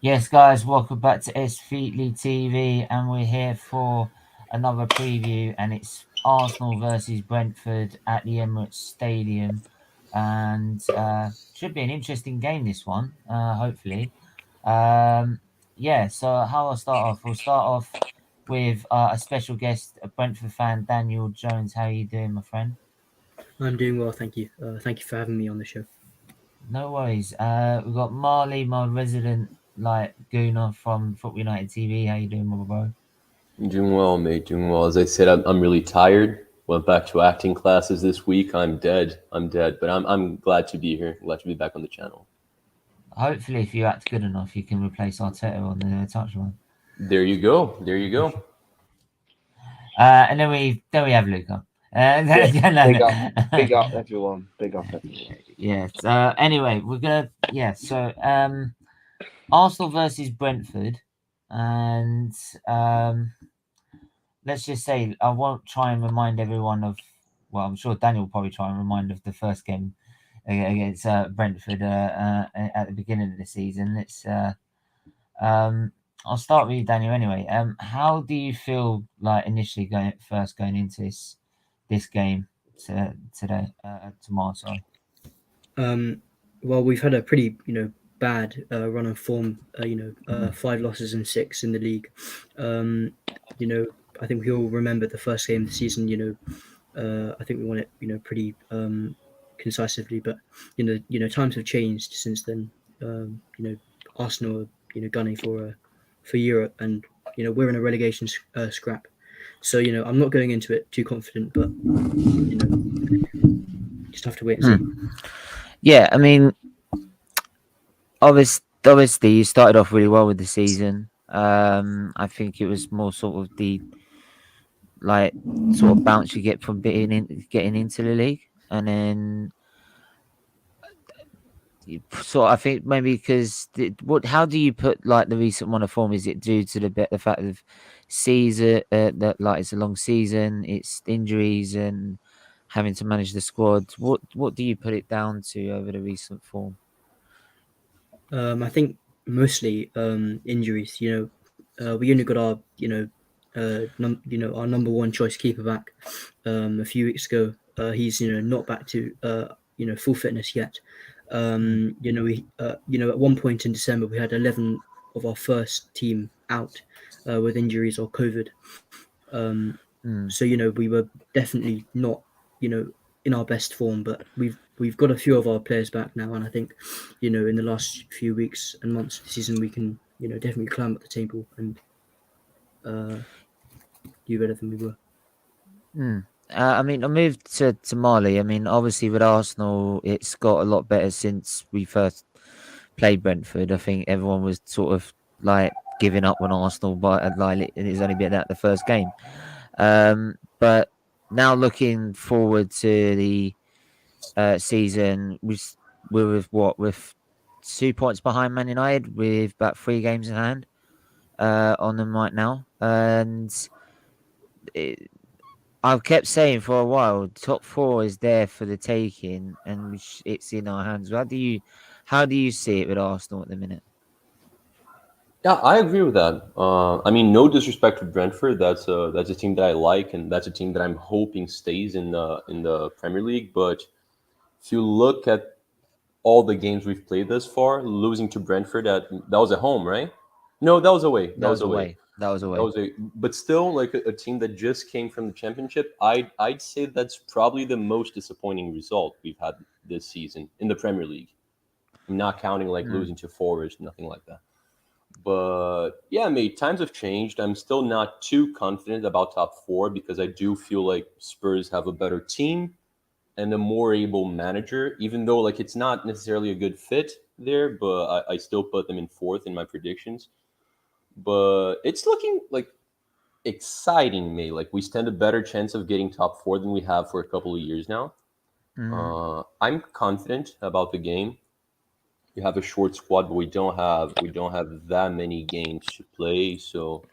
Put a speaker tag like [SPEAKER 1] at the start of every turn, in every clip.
[SPEAKER 1] Yes, guys, welcome back to SFeatleyTV, and we're here for another preview, and it's Arsenal versus Brentford at the Emirates Stadium, and should be an interesting game. This one, hopefully. Yeah. So how I'll start off? We'll start off with a special guest, a Brentford fan, Daniel Jones. How are you doing, my friend?
[SPEAKER 2] I'm doing well, thank you. Thank you for having me on the show.
[SPEAKER 1] No worries. We've got Marley, my resident gooner from Football United TV. How you doing, my bro?
[SPEAKER 3] Doing well, mate. Doing well. As I said, I'm really tired. Went back to acting classes this week. I'm dead. But I'm glad to be here. Glad to be back on the channel.
[SPEAKER 1] Hopefully, if you act good enough, you can replace Arteta on the touchline.
[SPEAKER 3] There you go. There you go.
[SPEAKER 1] And then we have Luca.
[SPEAKER 4] Big up everyone. Big up everyone.
[SPEAKER 1] Yeah. So anyway, we're gonna So Arsenal versus Brentford, and let's just say I won't try and remind everyone of. Well, I'm sure Daniel will probably try and remind of the first game against Brentford at the beginning of the season. I'll start with you, Daniel. Anyway, how do you feel like initially going into this game tomorrow? Sorry.
[SPEAKER 2] Well, we've had a pretty bad run of form. 5 losses and 6 in the league. I think we all remember the first game of the season. I think we won it pretty concisively, but times have changed since then. Arsenal are gunning for Europe, and we're in a relegation scrap. So I'm not going into it too confident, but just have to wait and see.
[SPEAKER 1] Yeah, I mean, obviously you started off really well with the season. I think it was more sort of the bounce you get from getting into the league, and then I think maybe because how do you put the recent run of form? Is it due to the fact of season that it's a long season, it's injuries and having to manage the squad? What do you put it down to over the recent form?
[SPEAKER 2] I think mostly injuries. We only got our our number one choice keeper back a few weeks ago. He's not back to full fitness yet. We at one point in December we had 11 of our first team out with injuries or COVID. So we were definitely not in our best form, but we've got a few of our players back now, and I think in the last few weeks and months of the season we can definitely climb up the table and do better than we were.
[SPEAKER 1] I mean, I moved to Mali. I mean, obviously with Arsenal, it's got a lot better since we first played Brentford. I think everyone was sort of giving up on Arsenal, but it's only been at the first game. But now looking forward to the season, we're with 2 points behind Man United with about 3 games in hand on them right now, and I've kept saying for a while, top 4 is there for the taking, and it's in our hands. How do you see it with Arsenal at the minute?
[SPEAKER 3] Yeah, I agree with that. I mean, no disrespect to Brentford. That's a team that I like, and that's a team that I'm hoping stays in the Premier League. But if you look at all the games we've played thus far, losing to Brentford that was at home, right? No, that was away. That was away. But still, a team that just came from the Championship. I'd say that's probably the most disappointing result we've had this season in the Premier League. I'm not counting losing to Forest, nothing like that. But yeah, mate, times have changed. I'm still not too confident about top 4 because I do feel like Spurs have a better team and a more able manager, even though it's not necessarily a good fit there, but I still put them in 4th in my predictions. But it's looking exciting, me. We stand a better chance of getting top 4 than we have for a couple of years now. I'm confident about the game. We have a short squad, but we don't have that many games to play. So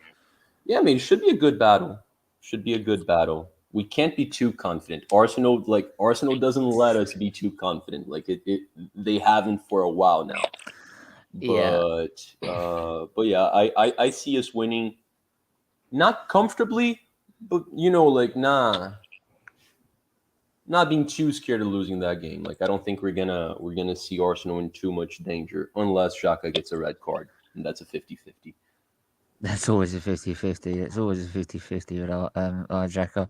[SPEAKER 3] yeah, I mean, it should be a good battle. We can't be too confident. Arsenal doesn't let us be too confident. They haven't for a while now.
[SPEAKER 1] Yeah.
[SPEAKER 3] But yeah, I see us winning, not comfortably, but like not being too scared of losing that game. Like I don't think we're gonna see Arsenal in too much danger unless Xhaka gets a red card, and that's a 50-50.
[SPEAKER 1] That's always a 50-50. It's always a 50-50 with our Jacker.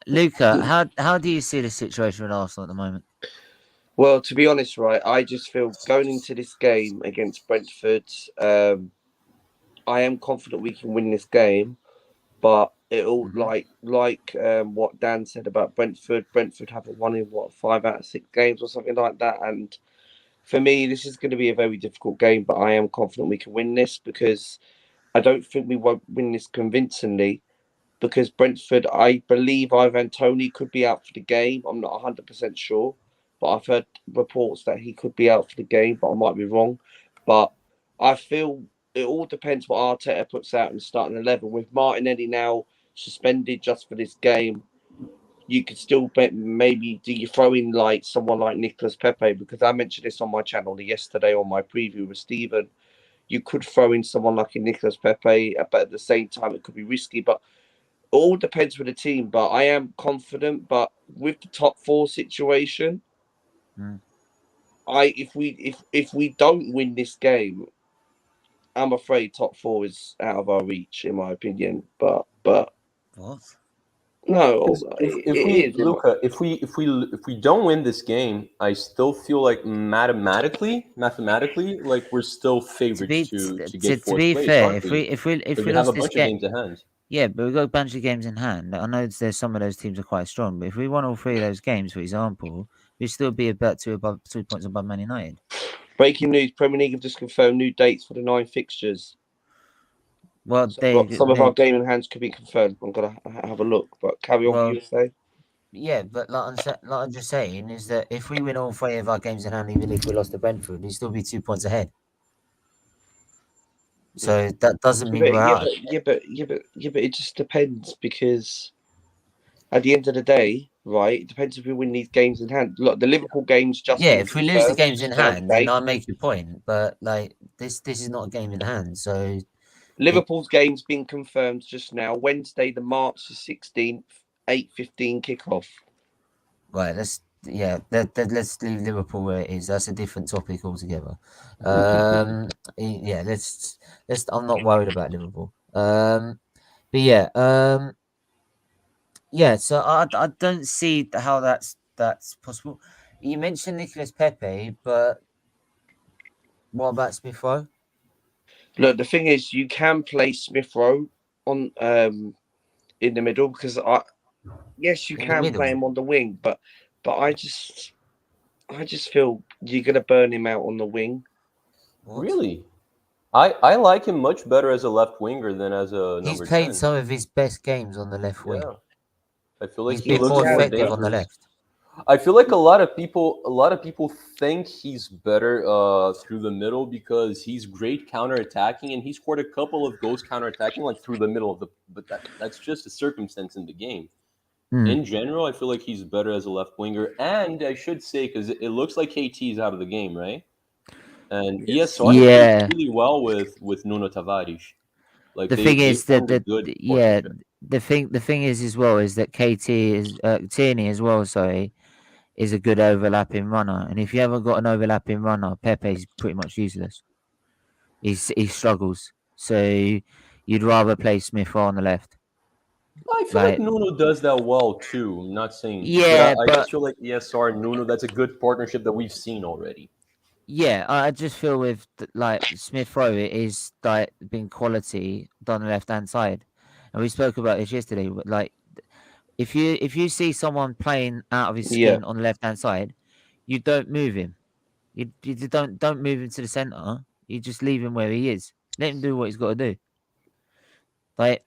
[SPEAKER 1] Luca, how do you see the situation with Arsenal at the moment?
[SPEAKER 4] Well, to be honest, right, I just feel going into this game against Brentford, I am confident we can win this game, but it'll what Dan said about Brentford. Brentford haven't won in 5 out of 6 games or something like that, and for me, this is going to be a very difficult game. But I am confident we can win this because I don't think we won't win this convincingly. Because Brentford, I believe Ivan Toney could be out for the game. I'm not 100% sure, but I've heard reports that he could be out for the game, but I might be wrong. But I feel it all depends what Arteta puts out in the starting 11. With Martinelli now suspended just for this game, you could still bet maybe do you throw in like someone like Nicolas Pepe, because I mentioned this on my channel yesterday on my preview with Steven. You could throw in someone like a Nicolas Pepe, but at the same time it could be risky. But all depends with the team, but I am confident. But with the top 4 situation, if we don't win this game, I'm afraid top 4 is out of our reach, in my opinion. But
[SPEAKER 1] What?
[SPEAKER 4] no,
[SPEAKER 3] If we Luca, if we don't win this game, I still feel like mathematically, like we're still favorites to get
[SPEAKER 1] To
[SPEAKER 3] fourth
[SPEAKER 1] be
[SPEAKER 3] place,
[SPEAKER 1] fair,
[SPEAKER 3] aren't we?
[SPEAKER 1] if
[SPEAKER 3] Because
[SPEAKER 1] we
[SPEAKER 3] we have a
[SPEAKER 1] lost this
[SPEAKER 3] bunch of
[SPEAKER 1] game,
[SPEAKER 3] games ahead.
[SPEAKER 1] yeah, but we've got a bunch of games in hand. I know there's some of those teams are quite strong, but if we won all 3 of those games, for example, we'd still be about 2 points above Man United.
[SPEAKER 4] breaking news: Premier League have just confirmed new dates for the 9 fixtures.
[SPEAKER 1] Well,
[SPEAKER 4] Some of our game in hands could be confirmed. I'm gonna have a look, but carry on. What you say?
[SPEAKER 1] Yeah, but like I'm just saying is that if we win all 3 of our games in hand, even if we lost to Brentford, we'd still be 2 points ahead. So that doesn't mean we're out.
[SPEAKER 4] But it just depends, because at the end of the day, right, it depends if we win these games in hand. Look, the Liverpool game's just been
[SPEAKER 1] If we lose the
[SPEAKER 4] confirmed
[SPEAKER 1] games in hand, then
[SPEAKER 4] Thursday.
[SPEAKER 1] I make your point. But like this is not a game in hand. So
[SPEAKER 4] Liverpool's game's been confirmed just now. Wednesday, the March the 16th, 8:15 kickoff.
[SPEAKER 1] right, let's leave Liverpool where it is. That's a different topic altogether. Yeah, let's. I'm not worried about Liverpool. But yeah, yeah. So I don't see how that's possible. You mentioned Nicolas Pepe, but what about Smith Rowe?
[SPEAKER 4] Look, the thing is, you can play Smith Rowe on in the middle, because yes, you can play him on the wing, but I just feel you're gonna burn him out on the wing.
[SPEAKER 1] What?
[SPEAKER 3] Really? I like him much better as a left winger than as a number 10.
[SPEAKER 1] He's played some of his best games on the left wing.
[SPEAKER 3] I feel like
[SPEAKER 1] he's
[SPEAKER 3] he
[SPEAKER 1] been
[SPEAKER 3] looks
[SPEAKER 1] more
[SPEAKER 3] more
[SPEAKER 1] effective on the
[SPEAKER 3] dangerous.
[SPEAKER 1] left.
[SPEAKER 3] I feel like a lot of people think he's better through the middle because he's great counter-attacking, and he scored a couple of goals counter-attacking like through the middle of the. But that's just a circumstance in the game. In general, I feel like he's better as a left winger, and I should say, because it looks like KT is out of the game, right? And ESR plays really well with Nuno Tavares. Like
[SPEAKER 1] the thing is that
[SPEAKER 3] the
[SPEAKER 1] thing is as well is that KT is Tierney as well. Sorry, is a good overlapping runner, and if you haven't got an overlapping runner, Pepe's pretty much useless. He struggles, so you'd rather play Smith on the left.
[SPEAKER 3] I feel like Nuno does that well too. I'm not saying,
[SPEAKER 1] yeah,
[SPEAKER 3] but I just feel like ESR and Nuno, that's a good partnership that we've seen already.
[SPEAKER 1] Yeah, I just feel with like Smith Rowe, it is like been quality on the left hand side, and we spoke about this yesterday. Like, if you see someone playing out of his skin on the left hand side, you don't move him. You don't move him to the center. You just leave him where he is. Let him do what he's got to do. Like,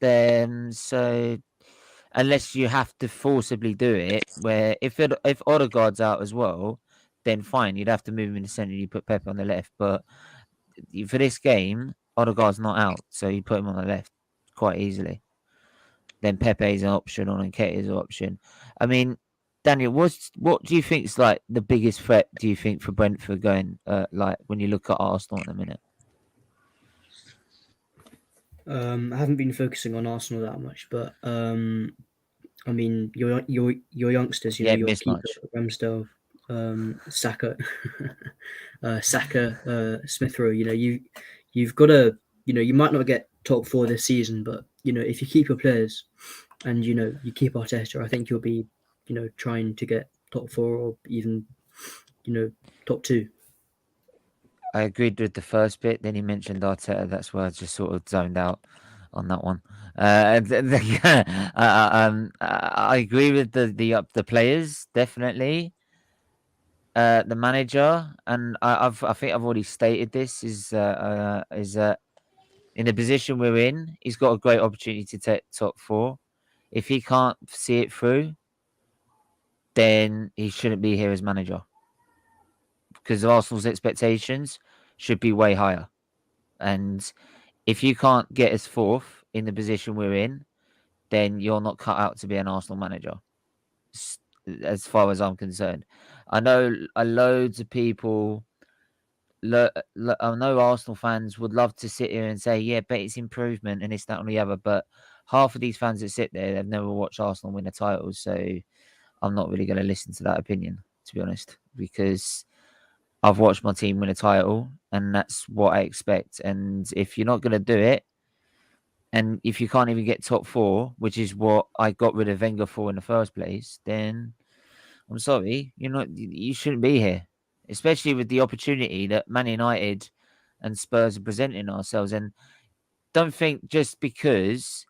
[SPEAKER 1] so unless you have to forcibly do it, where if Odegaard's out as well, then fine, you'd have to move him in the centre. You put Pepe on the left, but for this game, Odegaard's not out, so you put him on the left quite easily. Then Pepe is an option, or Nketiah is an option. I mean, Daniel, what do you think is like the biggest threat? Do you think for Brentford going like when you look at Arsenal in a minute?
[SPEAKER 2] I haven't been focusing on Arsenal that much, but I mean, your youngsters,
[SPEAKER 1] Yeah,
[SPEAKER 2] your keeper
[SPEAKER 1] mismatch.
[SPEAKER 2] Ramsdale, Saka, Smith Rowe. You've got to, you might not get top 4 this season, but if you keep your players and you keep Arteta, I think you'll be, trying to get top 4 or even, top 2.
[SPEAKER 1] I agreed with the first bit. Then he mentioned Arteta. That's where I just sort of zoned out on that one. I agree with the players definitely. The manager, and I think I've already stated this is that in the position we're in, he's got a great opportunity to take top 4. If he can't see it through, then he shouldn't be here as manager because Arsenal's expectations should be way higher. And if you can't get us 4th in the position we're in, then you're not cut out to be an Arsenal manager, as far as I'm concerned. I know loads of people, I know Arsenal fans would love to sit here and say, yeah, but it's improvement and it's that and the other. But half of these fans that sit there, they've never watched Arsenal win a title. So I'm not really going to listen to that opinion, to be honest, because I've watched my team win a title and that's what I expect. And if you're not going to do it, and if you can't even get top 4, which is what I got rid of Wenger for in the first place, then I'm sorry, you shouldn't be here, especially with the opportunity that Man United and Spurs are presenting ourselves. And don't think just because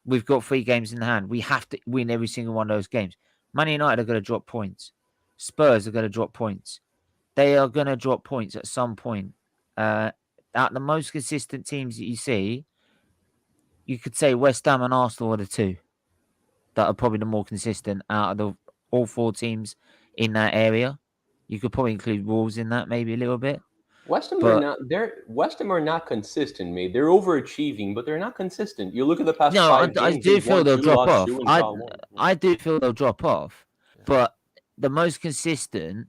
[SPEAKER 1] we've got 3 games in hand, we have to win every single one of those games. Man United are going to drop points. Spurs are going to drop points. They are going to drop points at some point. Out the most consistent teams that you see, you could say West Ham and Arsenal are the 2 that are probably the more consistent out of all 4 teams in that area. You could probably include Wolves in that, maybe a little bit.
[SPEAKER 3] West Ham
[SPEAKER 1] But-
[SPEAKER 3] are not consistent, mate. They're overachieving, but they're not consistent. You look at the past
[SPEAKER 1] No,
[SPEAKER 3] 5 games.
[SPEAKER 1] I do feel
[SPEAKER 3] won
[SPEAKER 1] they'll
[SPEAKER 3] 2,
[SPEAKER 1] drop
[SPEAKER 3] lost
[SPEAKER 1] off.
[SPEAKER 3] 2, and draw 1.
[SPEAKER 1] I do feel they'll drop off. But the most consistent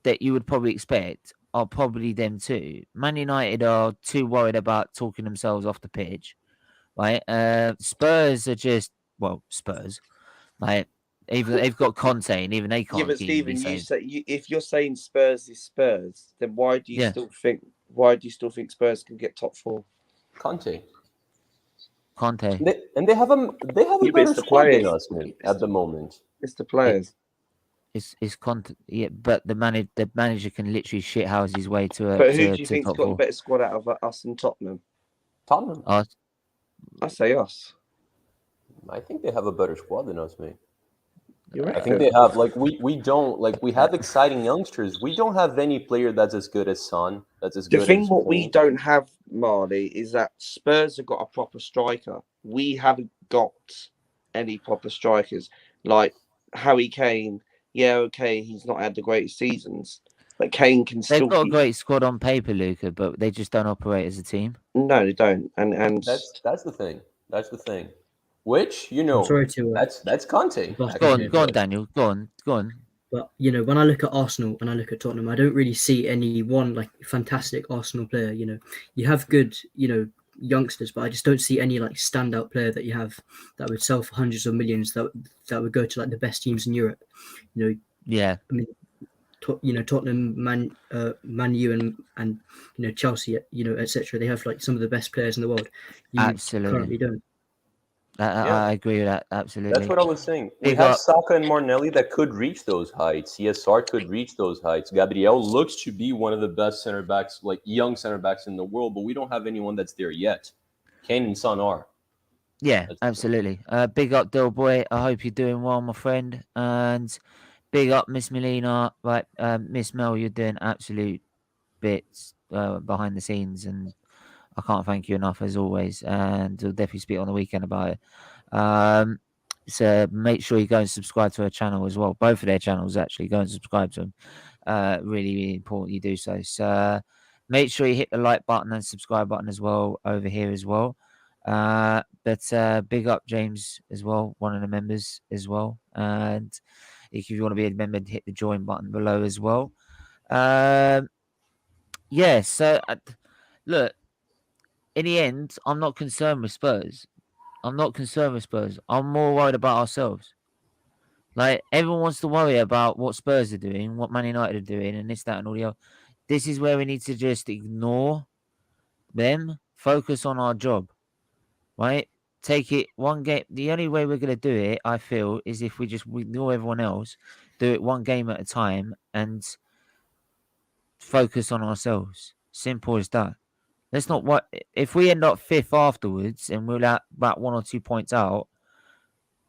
[SPEAKER 1] that you would probably expect are probably them 2. Man United are too worried about talking themselves off the pitch, right? Spurs are just, Spurs. Like, even they've got Conte, and even they can't.
[SPEAKER 4] Yeah, but
[SPEAKER 1] keep me
[SPEAKER 4] Stephen,
[SPEAKER 1] safe.
[SPEAKER 4] if you're saying Spurs is Spurs, then why do you still think Spurs can get top 4?
[SPEAKER 3] Conte.
[SPEAKER 1] Conte.
[SPEAKER 3] They have a
[SPEAKER 4] but
[SPEAKER 3] better
[SPEAKER 4] it's the
[SPEAKER 3] squad than
[SPEAKER 4] players.
[SPEAKER 3] us, mate, at the moment.
[SPEAKER 4] It's the players.
[SPEAKER 1] It's Conte. Yeah, but the manager can literally shithouse his way to a.
[SPEAKER 4] But who
[SPEAKER 1] to,
[SPEAKER 4] do you
[SPEAKER 1] to
[SPEAKER 4] think's
[SPEAKER 1] top
[SPEAKER 4] got a
[SPEAKER 1] 4.
[SPEAKER 4] better squad out of us and Tottenham?
[SPEAKER 3] Tottenham.
[SPEAKER 4] I say us.
[SPEAKER 3] I think they have a better squad than us, mate.
[SPEAKER 4] You
[SPEAKER 3] I think they have we have exciting youngsters. We don't have any player that's as good as Son. That's as good.
[SPEAKER 4] The thing
[SPEAKER 3] as
[SPEAKER 4] what we
[SPEAKER 3] Kane.
[SPEAKER 4] don't have, Marley, is that Spurs have got a proper striker. We haven't got any proper strikers. Like Harry Kane, yeah, okay, he's not had the greatest seasons, but Kane can still.
[SPEAKER 1] They've got a great squad on paper, Luca, but they just don't operate as a team.
[SPEAKER 4] No, they don't. And
[SPEAKER 3] that's the thing. That's the thing. Which
[SPEAKER 2] I'm sorry to
[SPEAKER 3] that's Conte.
[SPEAKER 2] bust
[SPEAKER 1] Go
[SPEAKER 2] in
[SPEAKER 1] on,
[SPEAKER 2] here,
[SPEAKER 1] Daniel. Go on.
[SPEAKER 2] But when I look at Arsenal and I look at Tottenham, I don't really see any one like fantastic Arsenal player. You have good, youngsters, but I just don't see any like standout player that you have that would sell for hundreds of millions that would go to like the best teams in Europe.
[SPEAKER 1] Yeah.
[SPEAKER 2] I mean, Tottenham, Man U, and Chelsea, etc. They have like some of the best players in the world. You
[SPEAKER 1] Absolutely.
[SPEAKER 2] currently don't.
[SPEAKER 1] I agree with that. Absolutely.
[SPEAKER 3] That's what I was saying. We have Saka and Martinelli that could reach those heights. CSR could reach those heights. Gabriel looks to be one of the best center backs, like young center backs in the world, but we don't have anyone that's there yet. Kane and Son are.
[SPEAKER 1] Yeah, absolutely. Big up, Del Boy. I hope you're doing well, my friend. And big up, Miss Melina. Right, Miss Mel, you're doing absolute bits behind the scenes, and I can't thank you enough as always. And we'll definitely speak on the weekend about it. So make sure you go and subscribe to her channel as well. Both of their channels, actually. Go and subscribe to them. Really, really important you do so. So make sure you hit the like button and subscribe button as well over here as well. But big up James as well, one of the members as well. And If you want to be a member, hit the join button below as well. Yeah, so look, in the end, I'm not concerned with Spurs. I'm more worried about ourselves. Like, everyone wants to worry about what Spurs are doing, what Man United are doing, and this, that, and all the other. This is where we need to just ignore them, focus on our job, right? Take it one game. The only way we're going to do it, I feel, is if we ignore everyone else, do it one game at a time, and focus on ourselves. Simple as that. Let's not what if we end up 5th afterwards and we're about 1 or 2 points out.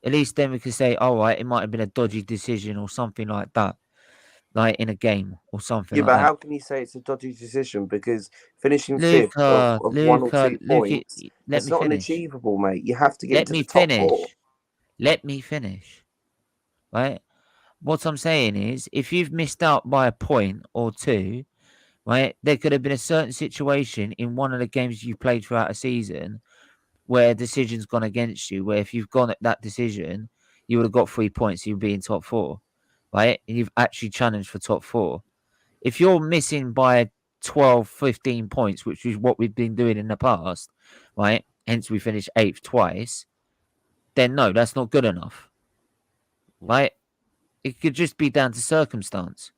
[SPEAKER 1] At least then we can say, all right, it might have been a dodgy decision or something like that, like in a game or something
[SPEAKER 4] Yeah,
[SPEAKER 1] like
[SPEAKER 4] but
[SPEAKER 1] that.
[SPEAKER 4] how can you say it's a dodgy decision? Because finishing 5th of 1 or 2 points, it's not unachievable, mate. You have to get into the top 4.
[SPEAKER 1] Let me finish. Right? What I'm saying is, if you've missed out by a point or 2, right, there could have been a certain situation in one of the games you played throughout a season where a decision's gone against you, where if you've gone at that decision, you would have got 3 points, you'd be in top 4, right? And you've actually challenged for top 4. If you're missing by 12, 15 points, which is what we've been doing in the past, right? Hence we finished 8th twice, then no, that's not good enough, right? It could just be down to circumstance.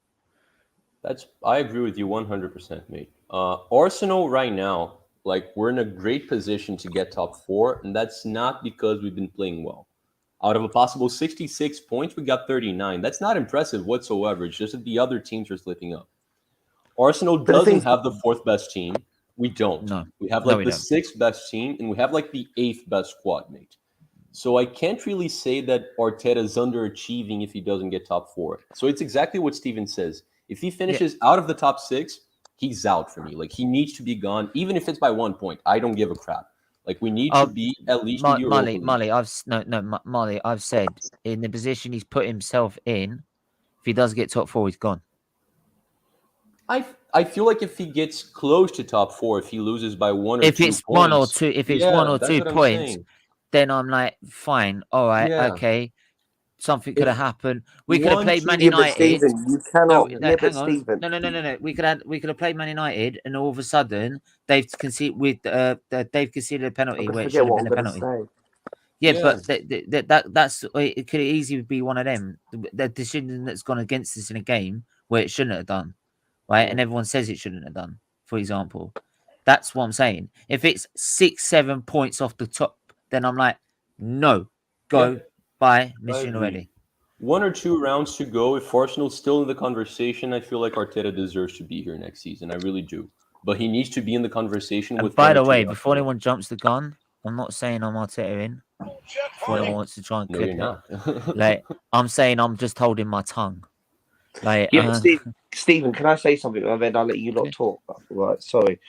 [SPEAKER 3] I agree with you 100%, mate. Arsenal right now, like, we're in a great position to get top 4, and that's not because we've been playing well. Out of a possible 66 points, we got 39. That's not impressive whatsoever. It's just that the other teams are slipping up. Arsenal doesn't have the 4th best team. We don't.
[SPEAKER 1] No.
[SPEAKER 3] We have like the 6th best team, and we have like the 8th best squad, mate. So I can't really say that Arteta is underachieving if he doesn't get top 4. So it's exactly what Steven says. If he finishes out of the top 6, he's out for me. Like, he needs to be gone, even if it's by 1 point. I don't give a crap. Like, we need to be at least in the Europa League.
[SPEAKER 1] Molly, I've said in the position he's put himself in, if he does get top 4, he's gone.
[SPEAKER 3] I feel like if he gets close to top 4, if he loses by 1 or 2
[SPEAKER 1] points, if it's 1 or 2 points, then I'm like, fine, all right, okay. Something could have happened. We could have played Man United.
[SPEAKER 4] Steven, you cannot.
[SPEAKER 1] Hang on. No. We could have played Man United, and all of a sudden they've conceded a penalty where it should have been a penalty. Yeah, but that's it. Could easily be one of them. The decision that's gone against us in a game where it shouldn't have done, right? And everyone says it shouldn't have done. For example, that's what I'm saying. If it's 6, 7 points off the top, then I'm like, no, go. Bye, mission already.
[SPEAKER 3] 1 or 2 rounds to go. If Arsenal's still in the conversation, I feel like Arteta deserves to be here next season. I really do. But he needs to be in the conversation with.
[SPEAKER 1] By the way, before anyone jumps the gun, I'm not saying I'm Arteta in. Before anyone wants to try and clip it. Like, I'm saying I'm just holding my tongue. Like,
[SPEAKER 4] Steven, can I say something? And then I'll let you lot talk. Right, sorry.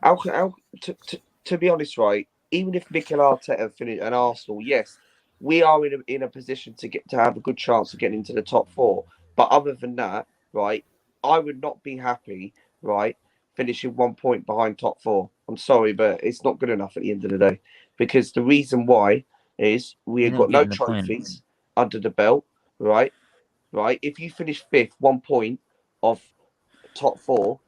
[SPEAKER 4] To be honest, right, even if Mikel Arteta finished an Arsenal, yes, we are in a position to have a good chance of getting into the top 4. But other than that, right, I would not be happy, right, finishing 1 point behind top 4. I'm sorry, but it's not good enough at the end of the day. Because the reason why is we have got no trophies under the belt, right? Right. If you finish 5th, 1 point of top 4,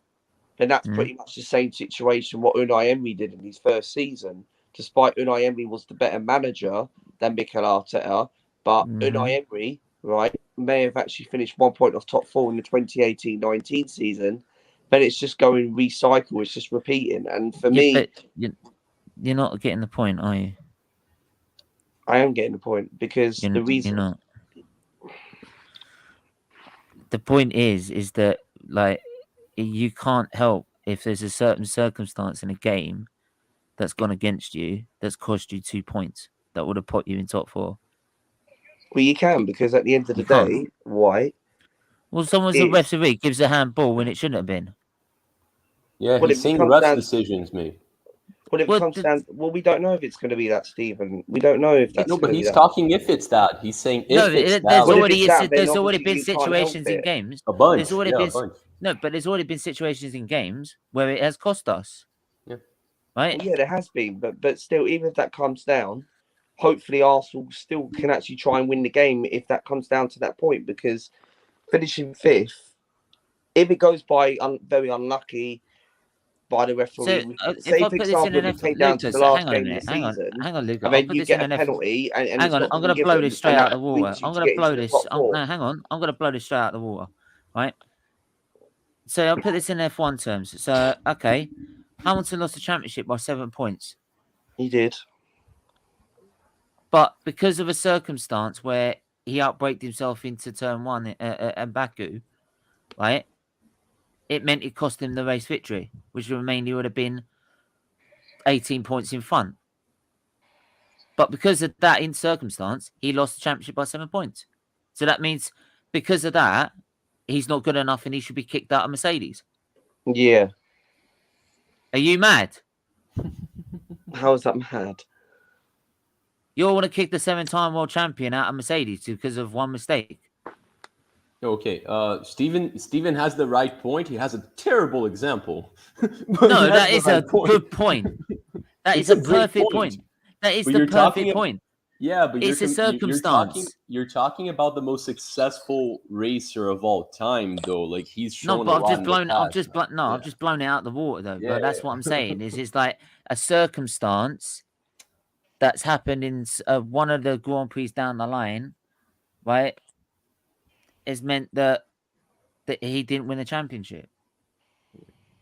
[SPEAKER 4] then that's pretty much the same situation what Unai Emery did in his first season. Despite Unai Emery was the better manager than Mikel Arteta, but Unai Emery, right, may have actually finished 1 point off top 4 in the 2018-19 season. Then it's just going recycle. It's just repeating. And for me,
[SPEAKER 1] you're not getting the point, are you?
[SPEAKER 4] I am getting the point because the reason.
[SPEAKER 1] You're not. The point is that, like, you can't help if there's a certain circumstance in a game that's gone against you, that's cost you 2 points, that would have put you in top 4.
[SPEAKER 4] Well, you can, because at the end of the day, why?
[SPEAKER 1] Well, someone's a referee gives a handball when it shouldn't have been.
[SPEAKER 3] Yeah, he's saying refs' decisions, mate.
[SPEAKER 4] Well, it comes down. Well, we don't know if it's going to be that, Stephen. We don't know if that's.
[SPEAKER 3] No, but he's talking if it's that. He's saying if it's
[SPEAKER 1] that. There's already been situations in games.
[SPEAKER 3] A bunch.
[SPEAKER 1] There's already been no, but there's already been situations in games where it has cost us.
[SPEAKER 3] Yeah.
[SPEAKER 1] Right.
[SPEAKER 4] Well, yeah, there has been, but still, even if that comes down, hopefully Arsenal still can actually try and win the game if that comes down to that point, because finishing 5th, if it goes by very unlucky by the referee,
[SPEAKER 1] So
[SPEAKER 4] say
[SPEAKER 1] if I
[SPEAKER 4] for
[SPEAKER 1] put this in
[SPEAKER 4] example
[SPEAKER 1] an
[SPEAKER 4] it
[SPEAKER 1] F,
[SPEAKER 4] came down to
[SPEAKER 1] Lucas,
[SPEAKER 4] the last
[SPEAKER 1] hang on a
[SPEAKER 4] game of
[SPEAKER 1] minute,
[SPEAKER 4] the
[SPEAKER 1] hang
[SPEAKER 4] season,
[SPEAKER 1] on, Lucas.
[SPEAKER 4] and
[SPEAKER 1] I'll
[SPEAKER 4] then
[SPEAKER 1] put
[SPEAKER 4] you
[SPEAKER 1] this in
[SPEAKER 4] get a
[SPEAKER 1] an F.
[SPEAKER 4] penalty and
[SPEAKER 1] Hang
[SPEAKER 4] it's
[SPEAKER 1] on,
[SPEAKER 4] not
[SPEAKER 1] I'm
[SPEAKER 4] been
[SPEAKER 1] going to blow
[SPEAKER 4] given,
[SPEAKER 1] this straight
[SPEAKER 4] and
[SPEAKER 1] out
[SPEAKER 4] that
[SPEAKER 1] of the water.
[SPEAKER 4] links you
[SPEAKER 1] I'm
[SPEAKER 4] to
[SPEAKER 1] going to
[SPEAKER 4] get into
[SPEAKER 1] blow
[SPEAKER 4] the
[SPEAKER 1] this.
[SPEAKER 4] top four.
[SPEAKER 1] No, hang on. I'm going to blow this straight out of the water. Right. So I'll put this in F1 terms. So, okay. Hamilton lost the championship by 7 points.
[SPEAKER 4] He did.
[SPEAKER 1] But because of a circumstance where he outbraked himself into turn 1 and Baku, right? It meant it cost him the race victory, which remaining would have been 18 points in front. But because of that in circumstance, he lost the championship by 7 points. So that means because of that, he's not good enough and he should be kicked out of Mercedes.
[SPEAKER 4] Yeah.
[SPEAKER 1] Are you mad?
[SPEAKER 4] How is that mad?
[SPEAKER 1] You all want to kick the 7-time world champion out of Mercedes because of one mistake.
[SPEAKER 3] Okay, Steven has the right point. He has a terrible example.
[SPEAKER 1] No, that is a good point. That is a
[SPEAKER 3] great
[SPEAKER 1] perfect point. That is
[SPEAKER 3] But
[SPEAKER 1] the
[SPEAKER 3] you're
[SPEAKER 1] perfect
[SPEAKER 3] talking
[SPEAKER 1] point.
[SPEAKER 3] Yeah, but
[SPEAKER 1] It's a circumstance.
[SPEAKER 3] you're talking about the most successful racer of all time, though. Like he's shown
[SPEAKER 1] No,
[SPEAKER 3] a
[SPEAKER 1] but
[SPEAKER 3] lot in the past.
[SPEAKER 1] I've just blown it out the water though.
[SPEAKER 3] Yeah,
[SPEAKER 1] But that's what I'm saying. Is it's like a circumstance that's happened in one of the Grand Prix down the line, right? Has meant that he didn't win the championship.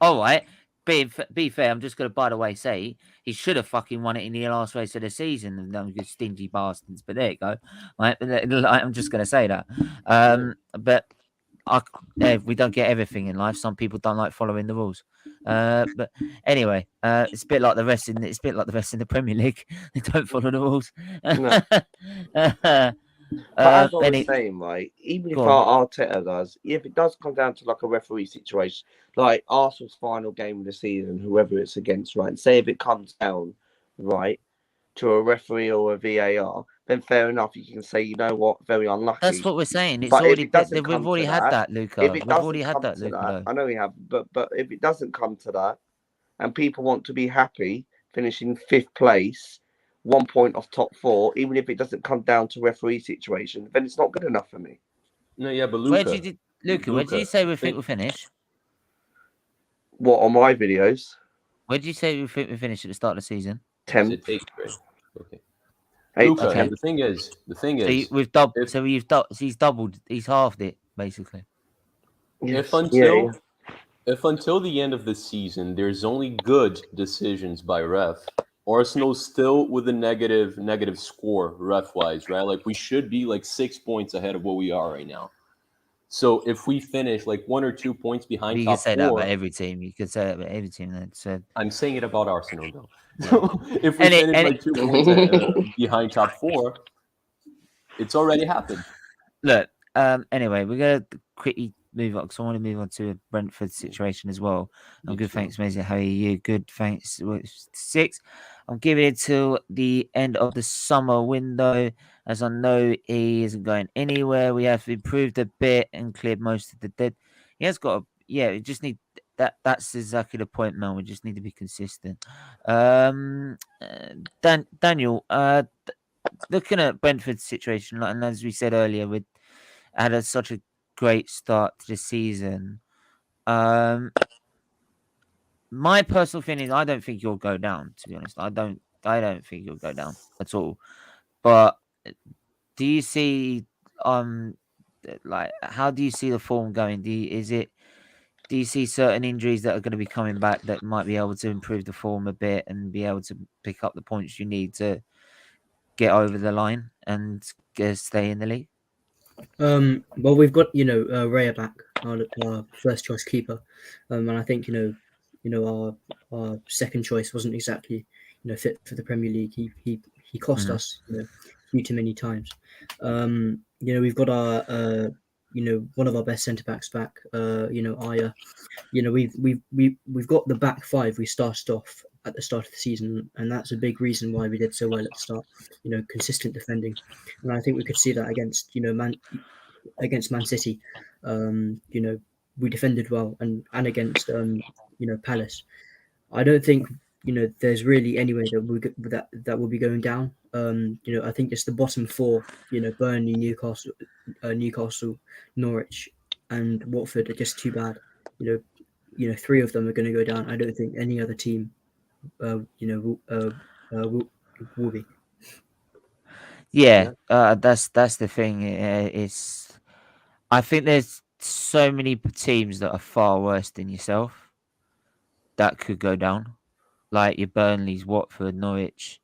[SPEAKER 1] All right. Be fair, I'm just going to, by the way, say he should have fucking won it in the last race of the season. And them good stingy bastards. But there you go. Right? I'm just going to say that. But we don't get everything in life. Some people don't like following the rules. But anyway, it's a bit like the rest in the Premier League. They don't follow the rules.
[SPEAKER 4] No. But as I was saying, right, even if
[SPEAKER 1] our
[SPEAKER 4] Arteta does, if it does come down to like a referee situation, like Arsenal's final game of the season, whoever it's against, right, and say if it comes down, right, to a referee or a VAR, then fair enough, you can say, you know what, very unlucky.
[SPEAKER 1] That's what we're saying. It's
[SPEAKER 4] but
[SPEAKER 1] already,
[SPEAKER 4] if it doesn't
[SPEAKER 1] we've already had that, Luca.
[SPEAKER 4] If it
[SPEAKER 1] We've already had that,
[SPEAKER 4] to
[SPEAKER 1] Luca.
[SPEAKER 4] That, I know we have, but if it doesn't come to that, and people want to be happy finishing 5th place, 1 point off top 4, even if it doesn't come down to referee situation, then it's not good enough for me.
[SPEAKER 3] No, yeah, but Luca,
[SPEAKER 1] where did you say we think we'll finish?
[SPEAKER 4] What, on my videos?
[SPEAKER 1] Where did you say we think we finish at the start of the season?
[SPEAKER 4] 10th.
[SPEAKER 3] Okay.
[SPEAKER 4] 8th.
[SPEAKER 3] Luca,
[SPEAKER 1] Okay.
[SPEAKER 3] the thing is,
[SPEAKER 1] so we've doubled. So he's doubled. He's halved it basically.
[SPEAKER 3] If until the end of the season, there's only good decisions by ref, Arsenal's still with a negative score ref-wise, right? Like we should be like 6 points ahead of what we are right now. So if we finish like 1 or 2 points behind
[SPEAKER 1] you
[SPEAKER 3] top
[SPEAKER 1] could say
[SPEAKER 3] 4,
[SPEAKER 1] that about every team. You could say that about every team. Then so
[SPEAKER 3] I'm saying it about Arsenal though. So if we finish like 2 points behind top 4, it's already happened.
[SPEAKER 1] Look, anyway, we're gonna quickly move on because I want to move on to a Brentford situation as well. I'm good, thanks, Maisie. How are you? Good, thanks. 6. I'm giving it till the end of the summer window, as I know he isn't going anywhere. We have improved a bit and cleared most of the dead. He has got we just need that. That's exactly the point, man. We just need to be consistent. Daniel, looking at Brentford's situation, and as we said earlier, we had such a great start to the season. My personal feeling is I don't think you'll go down, to be honest. I don't think you'll go down at all. But do you see like how do you see the form going? Do you see certain injuries that are going to be coming back that might be able to improve the form a bit and be able to pick up the points you need to get over the line and stay in the league?
[SPEAKER 2] Well, we've got Raya back, our first choice keeper, and I think our second choice wasn't exactly fit for the Premier League. He cost us a few too many times. We've got our one of our best centre backs back. Aya. We've got the back 5 we started off at the start of the season, and that's a big reason why we did so well at the start. Consistent defending, and I think we could see that against against Man City. We defended well, and against Palace. I don't think there's really anywhere that will be going down. I think it's the bottom four. Burnley, Newcastle, Norwich, and Watford are just too bad. Three of them are going to go down. I don't think any other team, will be.
[SPEAKER 1] Yeah, that's the thing. It's I think there's so many teams that are far worse than yourself that could go down. Like your Burnleys, Watford, Norwich,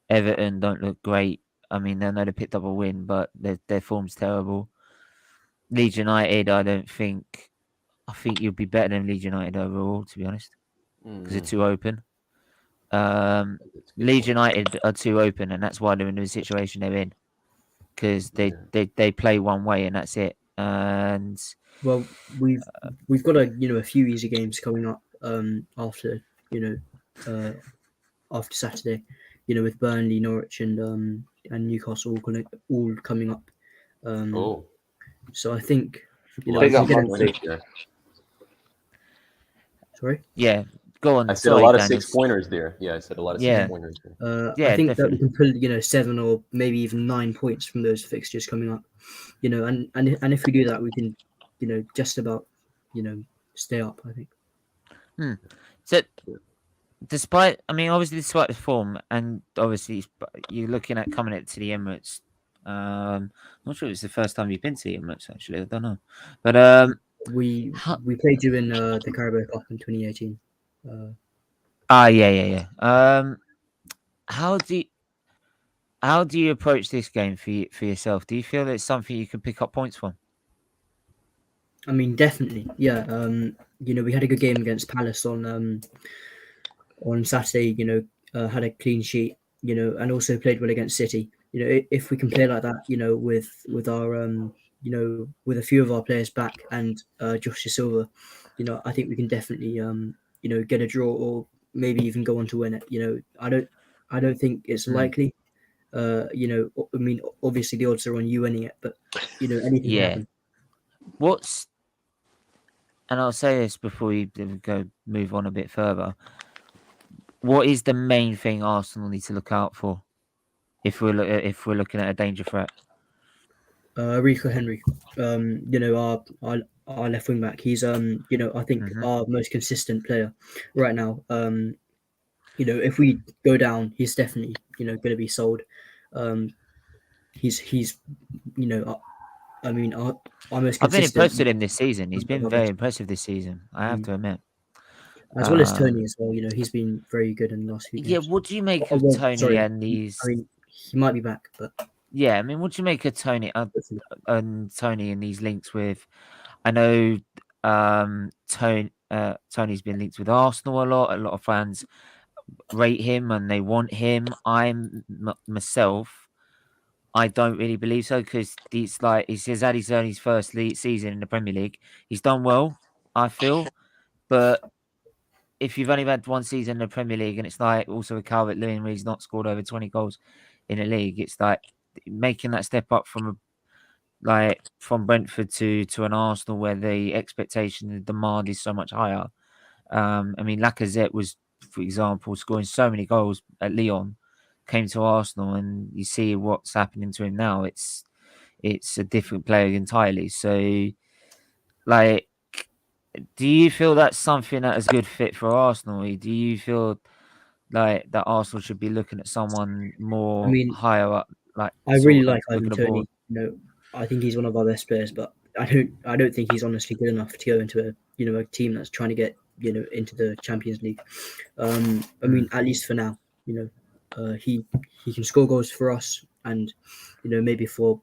[SPEAKER 1] Everton don't look great. I mean, I know they picked up a win, but their form's terrible. Leeds United, I think you'll be better than Leeds United overall, to be honest, because they're too open. Leeds United are too open, and that's why they're in the situation they're in, because they play one way and that's it. And
[SPEAKER 2] Well, we've got a few easy games coming up after after Saturday, with Burnley, Norwich, and Newcastle all coming up. So I think
[SPEAKER 4] Big up Muncie.
[SPEAKER 2] Sorry.
[SPEAKER 1] Yeah, go on.
[SPEAKER 3] I said a lot of 6-pointers there. Yeah, I said a lot of 6-pointers there.
[SPEAKER 2] I think
[SPEAKER 1] definitely.
[SPEAKER 2] that we can pull 7 or maybe even 9 points from those fixtures coming up. And if we do that, we can just about stay up, I think.
[SPEAKER 1] So obviously despite the form, and obviously you're looking at coming to the Emirates. I'm not sure it's the first time you've been to the Emirates, actually. I don't know, but
[SPEAKER 2] we played you in the Carabao Cup in 2018.
[SPEAKER 1] yeah. How do you approach this game for yourself? Do you feel that it's something you can pick up points from?
[SPEAKER 2] I mean, definitely, yeah. We had a good game against Palace on Saturday. Had a clean sheet. And also played well against City. If we can play like that, with our with a few of our players back and Josh Silva, I think we can definitely get a draw or maybe even go on to win it. I don't think it's likely. I mean, obviously the odds are on you winning it, but anything can happen.
[SPEAKER 1] And I'll say this before we move on a bit further. What is the main thing Arsenal need to look out for if we're looking at a danger threat?
[SPEAKER 2] Rico Henry, our left wing back. He's I think our most consistent player right now. If we go down, he's definitely going to be sold. He's I mean, our most consistent.
[SPEAKER 1] I've been impressed with him this season. He's been very impressive this season, I have to admit.
[SPEAKER 2] As well as Tony as well. He's been very good in the last few games.
[SPEAKER 1] Yeah, what do you make of Tony and these?
[SPEAKER 2] I mean, he might be back, but
[SPEAKER 1] yeah, I mean, what do you make of Tony and Tony and these links with? I know Tony's been linked with Arsenal a lot. A lot of fans rate him and they want him. Myself, I don't really believe so, because he's had his only first season in the Premier League. He's done well, I feel, but if you've only had one season in the Premier League, and it's like also with Calvert-Lewin where he's not scored over 20 goals in a league, it's like making that step up from Brentford to an Arsenal where the expectation and demand is so much higher. I mean, Lacazette was, for example, scoring so many goals at Lyon, came to Arsenal, and you see what's happening to him now. It's a different player entirely. So, like, do you feel that's something that is a good fit for Arsenal? Do you feel like that Arsenal should be looking at someone more higher up? Like,
[SPEAKER 2] I really like Ivan Toney. I think he's one of our best players, but I don't think he's honestly good enough to go into a team that's trying to get into the Champions League. I mean, at least for now, he can score goals for us, and maybe for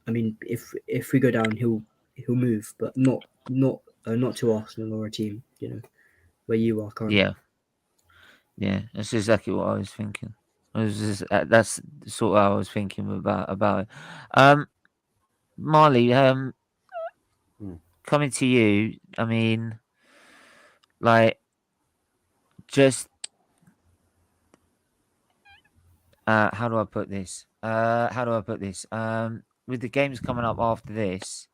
[SPEAKER 2] I mean, if we go down, he'll move, but not to Arsenal or a team where you are currently.
[SPEAKER 1] Yeah, that's exactly what I was thinking. That's sort of what I was thinking about it. Marley, coming to you, I mean, like, just how do I put this? With the games coming up after this,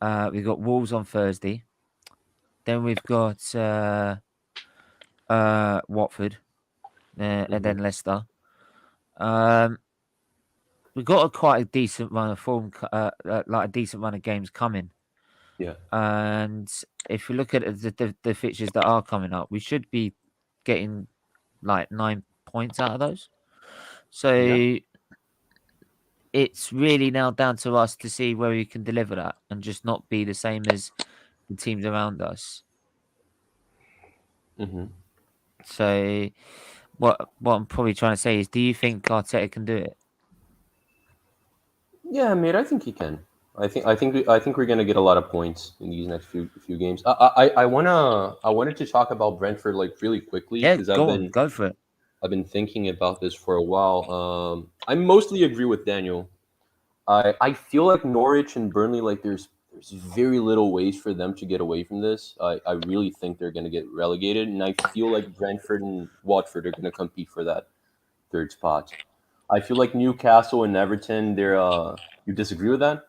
[SPEAKER 1] we've got Wolves on Thursday. Then we've got Watford, and then Leicester. we've got quite a decent run of form, like a decent run of games coming.
[SPEAKER 3] Yeah.
[SPEAKER 1] And if we look at the fixtures that are coming up, we should be getting like 9 points out of those. So it's really now down to us to see where we can deliver that and just not be the same as the teams around us.
[SPEAKER 3] Mm-hmm.
[SPEAKER 1] So what I'm probably trying to say is, do you think Arteta can do it?
[SPEAKER 3] Yeah, mate. I think he can. I think we're gonna get a lot of points in these next few games. I wanted to talk about Brentford like really quickly
[SPEAKER 1] Yeah,
[SPEAKER 3] because
[SPEAKER 1] go for it.
[SPEAKER 3] I've been thinking about this for a while. I mostly agree with Daniel. I feel like Norwich and Burnley, like there's very little ways for them to get away from this. I really think they're gonna get relegated, and I feel like Brentford and Watford are gonna compete for that third spot. I feel like Newcastle and Everton, they're you disagree with that?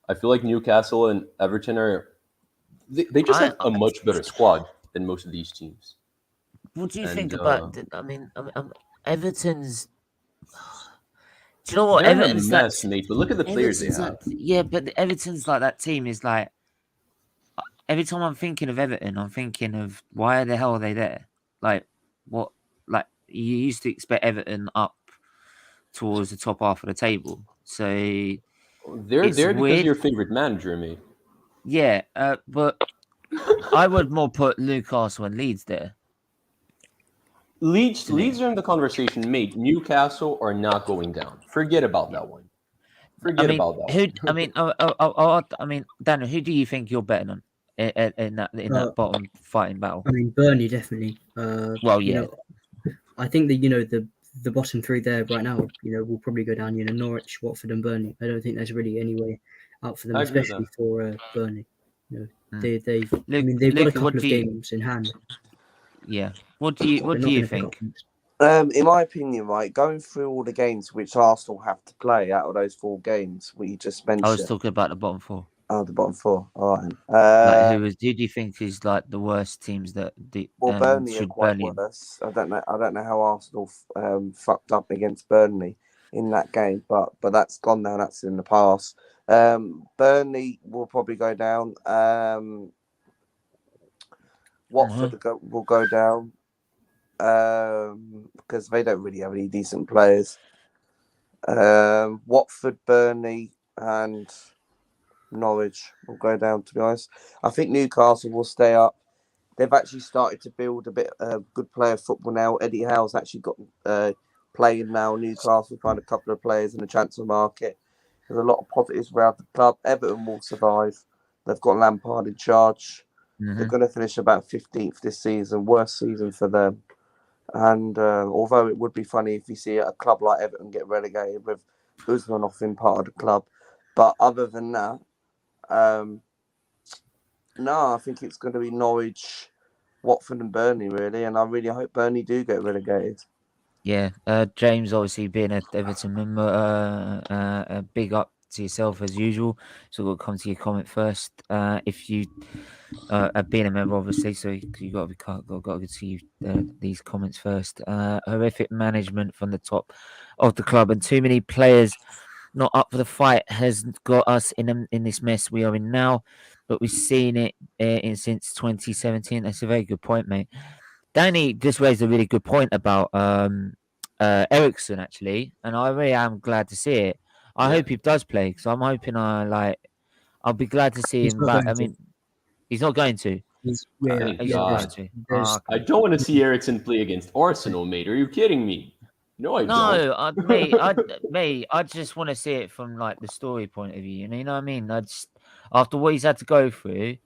[SPEAKER 3] I feel like Newcastle and Everton they just have a much better squad than most of these teams.
[SPEAKER 1] What do you
[SPEAKER 3] And,
[SPEAKER 1] think about? I mean, Everton's. Do you know what?
[SPEAKER 3] they're in a
[SPEAKER 1] Everton's
[SPEAKER 3] mess, mate. But look at the players they have.
[SPEAKER 1] Yeah, but Everton's like that team is like. Every time I'm thinking of Everton, I'm thinking of why the hell are they there? Like what? Like you used to expect Everton up towards the top half of the table. So
[SPEAKER 3] They're
[SPEAKER 1] it's
[SPEAKER 3] there because of
[SPEAKER 1] weird.
[SPEAKER 3] your favorite manager, mate.
[SPEAKER 1] Yeah, but I would more put Newcastle and Leeds there.
[SPEAKER 3] Leeds are in the conversation, mate. Newcastle are not going down. Forget about that one. Forget about that one.
[SPEAKER 1] I mean, Daniel, who do you think you're betting on in that bottom fighting battle?
[SPEAKER 2] I mean, Burnley definitely.
[SPEAKER 1] Well,
[SPEAKER 2] You
[SPEAKER 1] yeah,
[SPEAKER 2] know, I think that the bottom three there right now, will probably go down. Norwich, Watford, and Burnley. I don't think there's really any way out for them,
[SPEAKER 3] I agree with
[SPEAKER 2] especially for Burnley. They've
[SPEAKER 1] Luke,
[SPEAKER 2] got a couple of games in hand.
[SPEAKER 1] Yeah, what do you think?
[SPEAKER 4] In my opinion, right, going through all the games which Arsenal have to play out of those 4 games we just mentioned.
[SPEAKER 1] I was talking about the bottom 4.
[SPEAKER 4] Oh, the bottom 4. All right.
[SPEAKER 1] Who do you think is like the worst teams that
[SPEAKER 4] Burnley are
[SPEAKER 1] should
[SPEAKER 4] quite
[SPEAKER 1] Burnley?
[SPEAKER 4] worse. I don't know how Arsenal fucked up against Burnley in that game, but that's gone now. That's in the past. Burnley will probably go down. Watford will go down because they don't really have any decent players. Watford, Burnley, and Norwich will go down, to be honest. I think Newcastle will stay up. They've actually started to build a bit of good player football now. Eddie Howe's actually got playing now. Newcastle find a couple of players in the transfer market. There's a lot of positives around the club. Everton will survive. They've got Lampard in charge.
[SPEAKER 1] Mm-hmm.
[SPEAKER 4] They're going to finish about 15th this season. Worst season for them. And although it would be funny if you see a club like Everton get relegated with Usmanov in part of the club. But other than that, no, I think it's going to be Norwich, Watford and Burnley, really. And I really hope Burnley do get relegated.
[SPEAKER 1] Yeah, James, obviously being an Everton member, a big up to yourself as usual. So we'll come to your comment first. If you have been a member, obviously, so you got to see these comments first. Horrific management from the top of the club, and too many players not up for the fight has got us in this mess we are in now. But we've seen it since 2017. That's a very good point, mate. Danny just raised a really good point about Ericsson, actually, and I really am glad to see it. I hope he does play, because I'm hoping I'll be glad to see him back. I mean, he's not going to.
[SPEAKER 2] He's
[SPEAKER 3] Thank
[SPEAKER 1] He's
[SPEAKER 3] God.
[SPEAKER 1] not going to.
[SPEAKER 3] I don't want to see Ericsson play against Arsenal, mate. Are you kidding me? No, I don't.
[SPEAKER 1] I just want to see it from like the story point of view. You know what I mean? After what he's had to go through,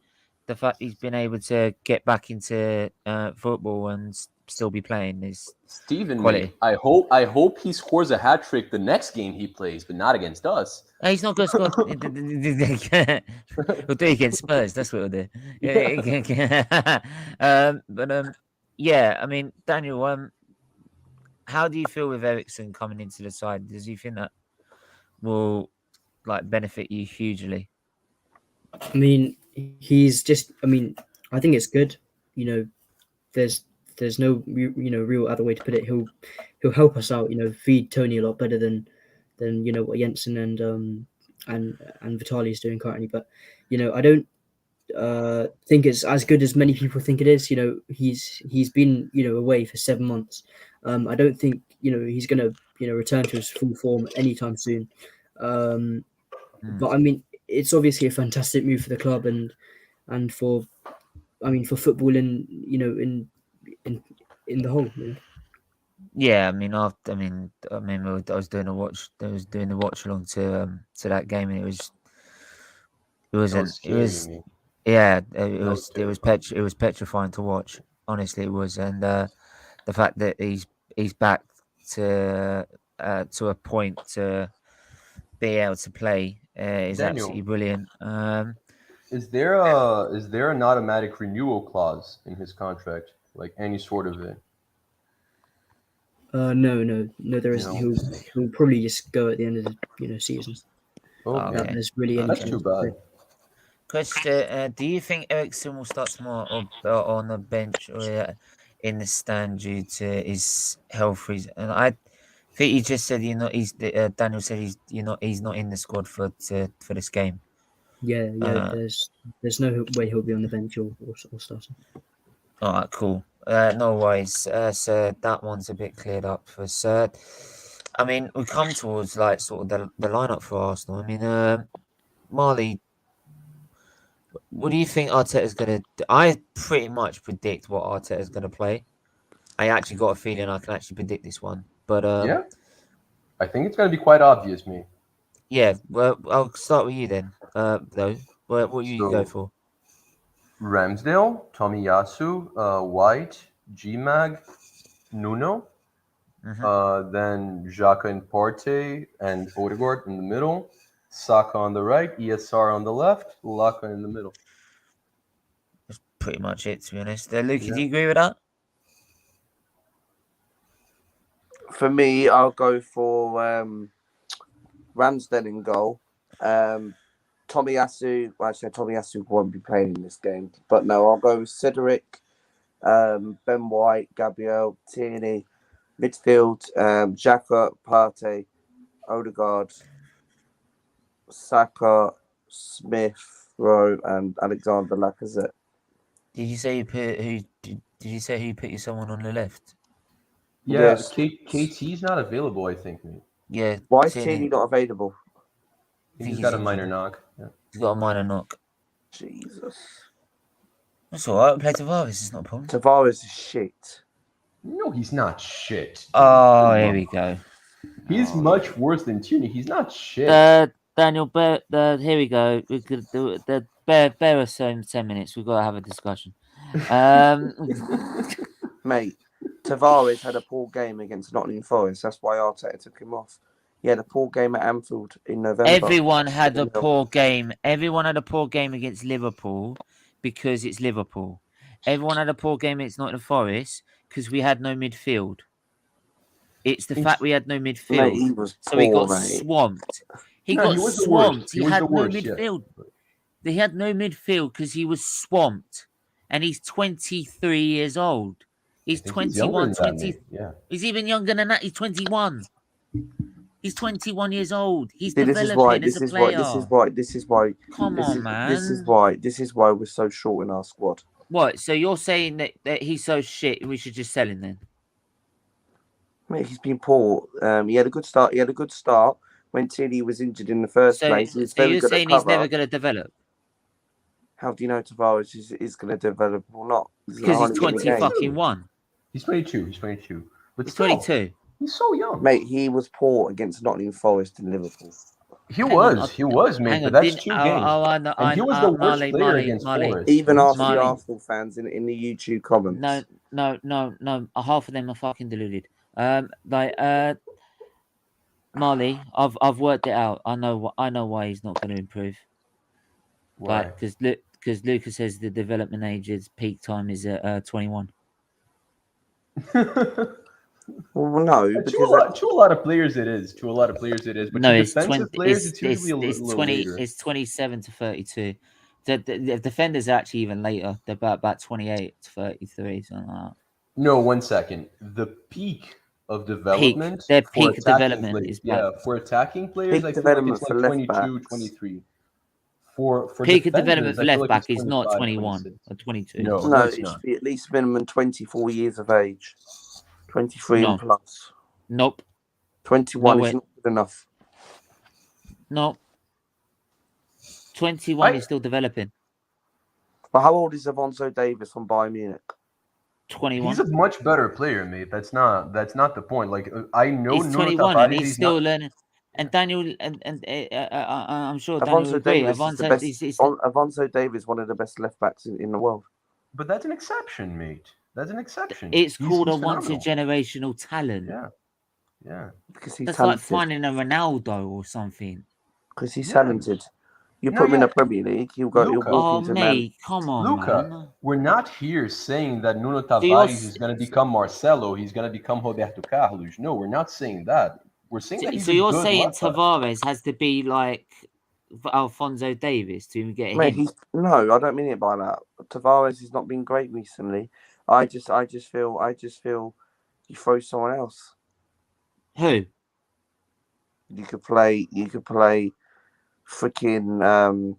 [SPEAKER 1] the fact he's been able to get back into football and still be playing is
[SPEAKER 3] Steven,
[SPEAKER 1] quality.
[SPEAKER 3] mate, I hope he scores a hat trick the next game he plays, but not against us.
[SPEAKER 1] He's not going to score. We'll do it against Spurs. That's what we'll do. Yeah. I mean, Daniel, how do you feel with Ericsson coming into the side? Does you think that will like benefit you hugely?
[SPEAKER 2] I mean, he's just. I mean, I think it's good. There's there's no real other way to put it. He'll help us out. Feed Tony a lot better than what Jensen and Vitaly is doing currently. But I don't think it's as good as many people think it is. He's been away for 7 months. I don't think he's gonna return to his full form anytime soon. But I mean, it's obviously a fantastic move for the club and for football in the whole.
[SPEAKER 1] Yeah, I mean, I was doing a watch. I was doing the watch along to that game, and it was petrifying to watch. Honestly, it was, and the fact that he's back to a point to be able to play is
[SPEAKER 3] Daniel,
[SPEAKER 1] absolutely brilliant.
[SPEAKER 3] Is there an automatic renewal clause in his contract, like any sort of it?
[SPEAKER 2] No, there isn't. He'll probably just go at the end of the season.
[SPEAKER 3] Okay.
[SPEAKER 2] There's really any
[SPEAKER 3] That's
[SPEAKER 2] chance
[SPEAKER 3] too bad.
[SPEAKER 1] Question: do you think Ericsson will start tomorrow or on the bench or in the stand due to his health reason? And I think he just said Daniel said he's not in the squad for this game.
[SPEAKER 2] Yeah. There's no way he'll be on the bench or starting.
[SPEAKER 1] All right, cool. No worries. So that one's a bit cleared up for us. I mean, we come towards like sort of the lineup for Arsenal. I mean, Marley, what do you think Arteta's gonna do? I pretty much predict what Arteta's gonna play. I actually got a feeling I can actually predict this one. But
[SPEAKER 3] yeah, I think it's gonna be quite obvious, me.
[SPEAKER 1] Yeah, well, I'll start with you then. Though, what do you go for?
[SPEAKER 3] Ramsdale, Tomiyasu, White, G-Mag, Nuno, then Xhaka and Partey and Odegaard in the middle, Saka on the right, ESR on the left, Laka in the middle.
[SPEAKER 1] That's pretty much it, to be honest. Luke, do you agree with that?
[SPEAKER 4] For me, I'll go for Ramsdale in goal. Tomiyasu won't be playing in this game, but no, I'll go with Cedric, Ben White, Gabriel, Tierney, midfield, Xhaka, Partey, Odegaard, Saka, Smith, Rowe, and Alexander Lacazette.
[SPEAKER 1] Did you say you put someone on the left?
[SPEAKER 3] Yeah, yes. KT's not available, I think, mate.
[SPEAKER 1] Yeah.
[SPEAKER 4] Why is Tierney not available?
[SPEAKER 3] He's got a minor knock. Yeah.
[SPEAKER 1] He's got a minor knock.
[SPEAKER 4] Jesus.
[SPEAKER 1] That's all right. We play Tavares. It's not a problem.
[SPEAKER 4] Tavares is shit.
[SPEAKER 3] No, he's not shit.
[SPEAKER 1] Oh, here we go.
[SPEAKER 3] He's much worse than Tierney. He's not shit.
[SPEAKER 1] Daniel, here we go. We could do it. Bear us 10 minutes. We've got to have a discussion.
[SPEAKER 4] Mate, Tavares had a poor game against Nottingham Forest. That's why Arteta took him off. He had a poor game at Anfield in November.
[SPEAKER 1] Everyone had a poor game. Everyone had a poor game against Liverpool because it's Liverpool. Everyone had a poor game against Nottingham Forest because we had no midfield. It's the fact we had no midfield.
[SPEAKER 4] Mate, he was poor,
[SPEAKER 1] he got
[SPEAKER 4] mate.
[SPEAKER 1] Swamped. He got swamped. He had no midfield. Yeah. He had no midfield because he was swamped. And he's 23 years old. He's 21, 20. Yeah. He's even younger than that. He's 21. He's 21 years old. He's developing as a player.
[SPEAKER 4] This is why.
[SPEAKER 1] Come on, man.
[SPEAKER 4] This is why we're so short in our squad.
[SPEAKER 1] What? So you're saying that he's so shit, we should just sell him then?
[SPEAKER 4] Mate, he's been poor. He had a good start. When Tierney was injured in the first place.
[SPEAKER 1] So you're saying he's never going to develop?
[SPEAKER 4] How do you know Tavares is going to develop or not?
[SPEAKER 1] Because he's 21.
[SPEAKER 3] He's 22. But
[SPEAKER 1] he's 22.
[SPEAKER 3] He's so young.
[SPEAKER 4] Mate, he was poor against Nottingham Forest in Liverpool.
[SPEAKER 3] He was, mate, but that's 2 games. And he was the worst player against Forest.
[SPEAKER 4] Even after the Arsenal fans in the YouTube comments.
[SPEAKER 1] No. Half of them are fucking deluded. Marley, I've worked it out. I know why he's not going to improve.
[SPEAKER 3] Why?
[SPEAKER 1] Because Lucas says the development age peak time is at 21.
[SPEAKER 4] Well, no,
[SPEAKER 3] because to a lot of players it is. But
[SPEAKER 1] no,
[SPEAKER 3] it's 20. Players, it's usually
[SPEAKER 1] it's 20.
[SPEAKER 3] Later.
[SPEAKER 1] It's 27 to 32. The defenders are actually even later. They're about 28 to 33, something like that.
[SPEAKER 3] No, 1 second. The peak of development
[SPEAKER 1] Their
[SPEAKER 3] for
[SPEAKER 1] peak
[SPEAKER 3] attacking
[SPEAKER 1] development
[SPEAKER 3] players.
[SPEAKER 1] is back.
[SPEAKER 3] Yeah, for attacking players,
[SPEAKER 4] Peak
[SPEAKER 3] I feel like it's
[SPEAKER 4] development for
[SPEAKER 3] like
[SPEAKER 4] left
[SPEAKER 3] 22,
[SPEAKER 4] backs.
[SPEAKER 3] 23. For
[SPEAKER 1] Peak of development
[SPEAKER 3] defenders,
[SPEAKER 1] for
[SPEAKER 3] I feel
[SPEAKER 1] left
[SPEAKER 3] like
[SPEAKER 1] back
[SPEAKER 3] it's
[SPEAKER 1] is not
[SPEAKER 3] 25,
[SPEAKER 1] 21
[SPEAKER 3] 26.
[SPEAKER 1] or 22.
[SPEAKER 3] No,
[SPEAKER 4] No,
[SPEAKER 3] it's
[SPEAKER 4] it
[SPEAKER 3] not.
[SPEAKER 4] should be at least minimum 24 years of age. 23
[SPEAKER 1] No.
[SPEAKER 4] and plus.
[SPEAKER 1] Nope.
[SPEAKER 4] 21
[SPEAKER 1] No
[SPEAKER 4] is
[SPEAKER 1] way.
[SPEAKER 4] not good enough.
[SPEAKER 1] No. 21 is still developing.
[SPEAKER 4] But how old is Alonso Davis from Bayern Munich?
[SPEAKER 1] 21.
[SPEAKER 3] He's a much better player, mate. That's not the point. Like I know
[SPEAKER 1] He's
[SPEAKER 3] Nuno
[SPEAKER 1] 21
[SPEAKER 3] Tavares,
[SPEAKER 1] and he's still
[SPEAKER 3] not,
[SPEAKER 1] learning. And Daniel I'm sure Daniel will
[SPEAKER 4] Alonso
[SPEAKER 1] agree.
[SPEAKER 4] Davis is the best. Alonso Davis, one of the best left backs in the world.
[SPEAKER 3] but that's an exception, mate. That's an exception.
[SPEAKER 1] It's called a
[SPEAKER 3] he's phenomenal.
[SPEAKER 1] once-a-generational talent.
[SPEAKER 3] Yeah.
[SPEAKER 4] Because he's
[SPEAKER 1] That's
[SPEAKER 4] talented.
[SPEAKER 1] like finding a Ronaldo or something.
[SPEAKER 4] Because he's talented. You
[SPEAKER 3] No,
[SPEAKER 4] put him in
[SPEAKER 3] yeah.
[SPEAKER 4] the Premier League, he'll walk
[SPEAKER 1] Oh,
[SPEAKER 4] into
[SPEAKER 1] mate, come on,
[SPEAKER 3] Luca,
[SPEAKER 1] man.
[SPEAKER 3] we're not here saying that Nuno
[SPEAKER 1] you're
[SPEAKER 3] Tavares is going to become Marcelo. He's going to become Roberto Carlos. No, we're not saying that. We're saying that he's
[SPEAKER 1] So
[SPEAKER 3] a
[SPEAKER 1] you're
[SPEAKER 3] good
[SPEAKER 1] saying
[SPEAKER 3] left back.
[SPEAKER 1] Tavares has to be like Alphonso Davis to even get
[SPEAKER 4] Mate,
[SPEAKER 1] him?
[SPEAKER 4] no, I don't mean it by that. Tavares has not been great recently. I just feel you throw someone else.
[SPEAKER 1] Who?
[SPEAKER 4] You could play freaking
[SPEAKER 3] You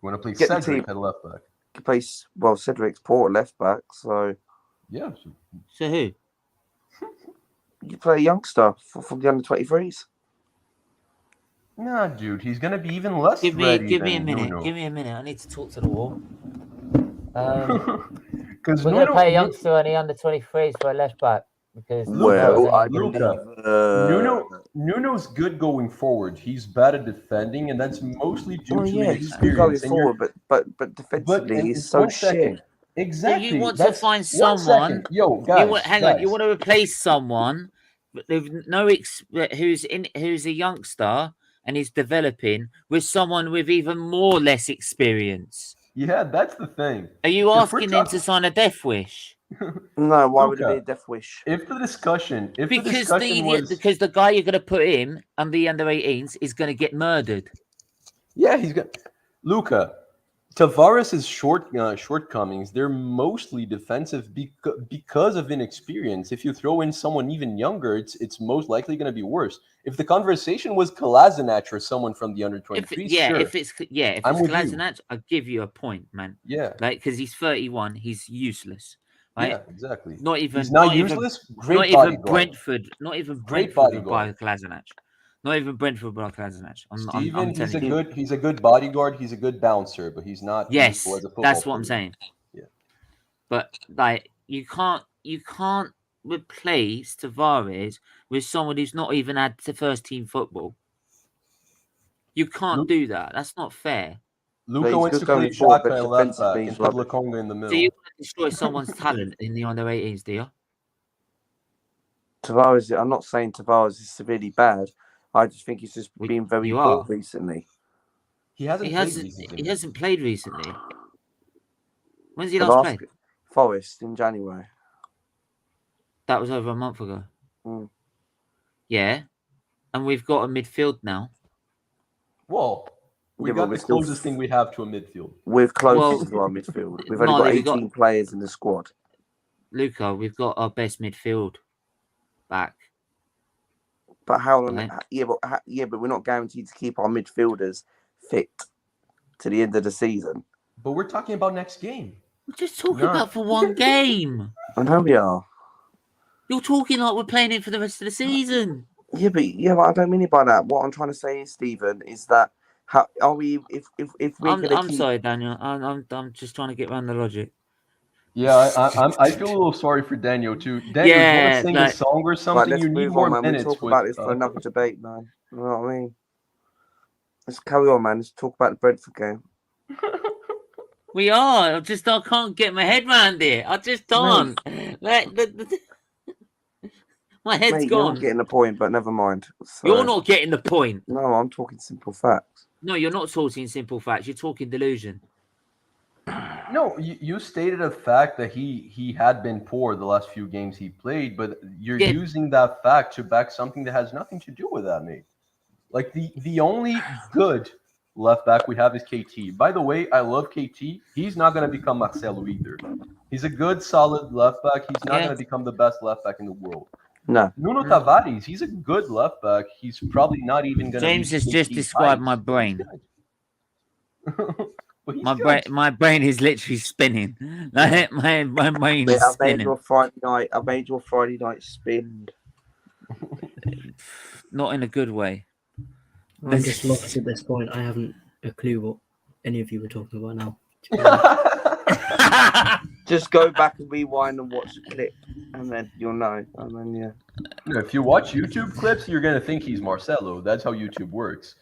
[SPEAKER 3] want to play
[SPEAKER 4] get the
[SPEAKER 3] Cedric
[SPEAKER 4] team.
[SPEAKER 3] at left back?
[SPEAKER 4] you could play Cedric's poor left back, so
[SPEAKER 3] Yeah.
[SPEAKER 1] So who?
[SPEAKER 4] you play a youngster from the under-23s.
[SPEAKER 3] Nah, dude, he's going to be even less
[SPEAKER 1] Give me
[SPEAKER 3] ready
[SPEAKER 1] a
[SPEAKER 3] than
[SPEAKER 1] minute.
[SPEAKER 3] Nuno.
[SPEAKER 1] Give me a minute. I need to talk to the wall.
[SPEAKER 3] Because
[SPEAKER 1] We're going to play a youngster on the under-23s for a left back. Because
[SPEAKER 4] Well, I
[SPEAKER 3] Luca, Nuno's good going forward. He's bad at defending, and that's mostly due to
[SPEAKER 4] he's
[SPEAKER 3] inexperience.
[SPEAKER 4] good going
[SPEAKER 3] And
[SPEAKER 4] forward, but defensively he's so
[SPEAKER 3] 1 second.
[SPEAKER 4] shit.
[SPEAKER 3] Exactly.
[SPEAKER 1] So you want to find
[SPEAKER 3] 1
[SPEAKER 1] someone.
[SPEAKER 3] second. Yo, guys.
[SPEAKER 1] Hang on. You want to replace someone with who's a youngster and is developing with someone with even more less experience.
[SPEAKER 3] Yeah, that's the thing.
[SPEAKER 1] Are you asking them to sign a death wish?
[SPEAKER 4] No, why would it
[SPEAKER 3] Luca,
[SPEAKER 4] be a death wish?
[SPEAKER 3] If the discussion was
[SPEAKER 1] Because the guy you're going to put in on the under-18s is going to get murdered.
[SPEAKER 3] yeah, he's got Luca. Tavares' shortcomings, they're mostly defensive because of inexperience. If you throw in someone even younger, it's most likely going to be worse. If the conversation was Kolasinac or someone from the under-23s, sure.
[SPEAKER 1] If it's Kolasinac, I'll give you a point, man.
[SPEAKER 3] Yeah.
[SPEAKER 1] Like, because he's 31, he's useless. Right?
[SPEAKER 3] Yeah, exactly.
[SPEAKER 1] Not even
[SPEAKER 3] He's not useless.
[SPEAKER 1] Not even Brentford. Not even
[SPEAKER 3] Great
[SPEAKER 1] Brentford would
[SPEAKER 3] bodyguard.
[SPEAKER 1] buy Kolasinac. Not even Brentford would buy Kolasinac.
[SPEAKER 3] Steven, he's a good bodyguard. He's a good bouncer, but he's not useful as a football
[SPEAKER 1] that's what
[SPEAKER 3] player.
[SPEAKER 1] I'm saying.
[SPEAKER 3] Yeah.
[SPEAKER 1] But like, you can't replace Tavares with someone who's not even had the first team football. You can't do that. That's not fair.
[SPEAKER 3] Luca wants to play Xhaka at left back and Pablo Conga in the middle.
[SPEAKER 1] Do you want to destroy someone's talent in the under-18s, do you?
[SPEAKER 4] Tavares, I'm not saying Tavares is severely bad. I just think he's just been very poor recently.
[SPEAKER 1] He hasn't played recently. When's he last played?
[SPEAKER 4] Forest in January.
[SPEAKER 1] That was over a month ago.
[SPEAKER 4] Mm.
[SPEAKER 1] Yeah. And we've got a midfield now.
[SPEAKER 3] Well, we got the closest thing we have to a midfield.
[SPEAKER 4] We're closest to our midfield. We've only got 18 players in the squad.
[SPEAKER 1] Luca, we've got our best midfield back.
[SPEAKER 4] But how long? Right. But we're not guaranteed to keep our midfielders fit to the end of the season.
[SPEAKER 3] But we're talking about next game.
[SPEAKER 1] We're just talking about for one game.
[SPEAKER 4] I know we are.
[SPEAKER 1] You're talking like we're playing it for the rest of the season.
[SPEAKER 4] Yeah, but I don't mean it by that. What I'm trying to say is, Stephen, is that how are we? If we're
[SPEAKER 1] I'm sorry, Daniel. I'm just trying to get around the logic.
[SPEAKER 3] Yeah, I feel a little sorry for Daniel too. Daniel, you want to sing a song or something?
[SPEAKER 4] Right,
[SPEAKER 3] you need more minutes.
[SPEAKER 4] We'll talk about this for another debate, man. You know what I mean? Let's carry on, man. Let's talk about the Brentford game.
[SPEAKER 1] We are. I can't get my head around it. I just don't. My head's gone.
[SPEAKER 4] You're not getting the point, but never mind. So,
[SPEAKER 1] you're not getting the point.
[SPEAKER 4] No, I'm talking simple facts.
[SPEAKER 1] No, you're not talking simple facts. You're talking delusion.
[SPEAKER 3] No, you stated a fact that he had been poor the last few games he played, but you're using that fact to back something that has nothing to do with that, mate. Like the only good left back we have is KT. By the way, I love KT. He's not going to become Marcelo either. He's a good, solid left back. He's not
[SPEAKER 1] Yeah.
[SPEAKER 3] going to become the best left back in the world.
[SPEAKER 4] No.
[SPEAKER 3] Nuno Tavares, he's a good left back. He's probably not even going to.
[SPEAKER 1] James has just described my brain. My brain is literally spinning. Like, my brain is
[SPEAKER 4] I made
[SPEAKER 1] spinning.
[SPEAKER 4] your Friday night. I made your Friday night spin.
[SPEAKER 1] Not in a good way.
[SPEAKER 2] I'm just lost at this point. I haven't a clue what any of you were talking about now. to be honest.
[SPEAKER 4] Just go back and rewind and watch the clip, and then you'll know. And then yeah.
[SPEAKER 3] If you watch YouTube clips, you're going to think he's Marcelo. That's how YouTube works.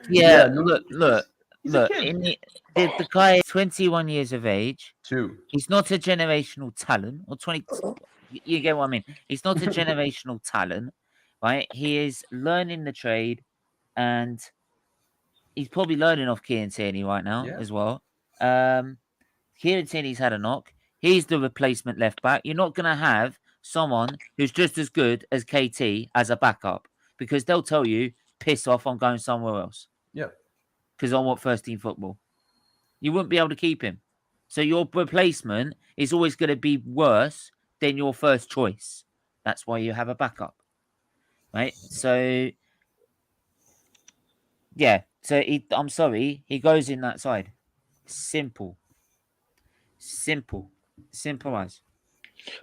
[SPEAKER 1] Yeah,
[SPEAKER 3] Nuno,
[SPEAKER 1] look.
[SPEAKER 3] he's a
[SPEAKER 1] Look,
[SPEAKER 3] kid.
[SPEAKER 1] the guy is 21 years of age.
[SPEAKER 3] 2.
[SPEAKER 1] He's not a generational talent, or 20. You get what I mean? He's not a generational talent, right? He is learning the trade, and he's probably learning off Kieran Tierney right now as well. Kieran Tierney's had a knock. He's the replacement left back. You're not going to have someone who's just as good as KT as a backup, because they'll tell you, piss off, I'm going somewhere else.
[SPEAKER 3] Yeah.
[SPEAKER 1] Because I want first team football. You wouldn't be able to keep him. So your replacement is always going to be worse than your first choice. That's why you have a backup. Right? So, yeah. So, I'm sorry. He goes in that side. Simple. Simple as.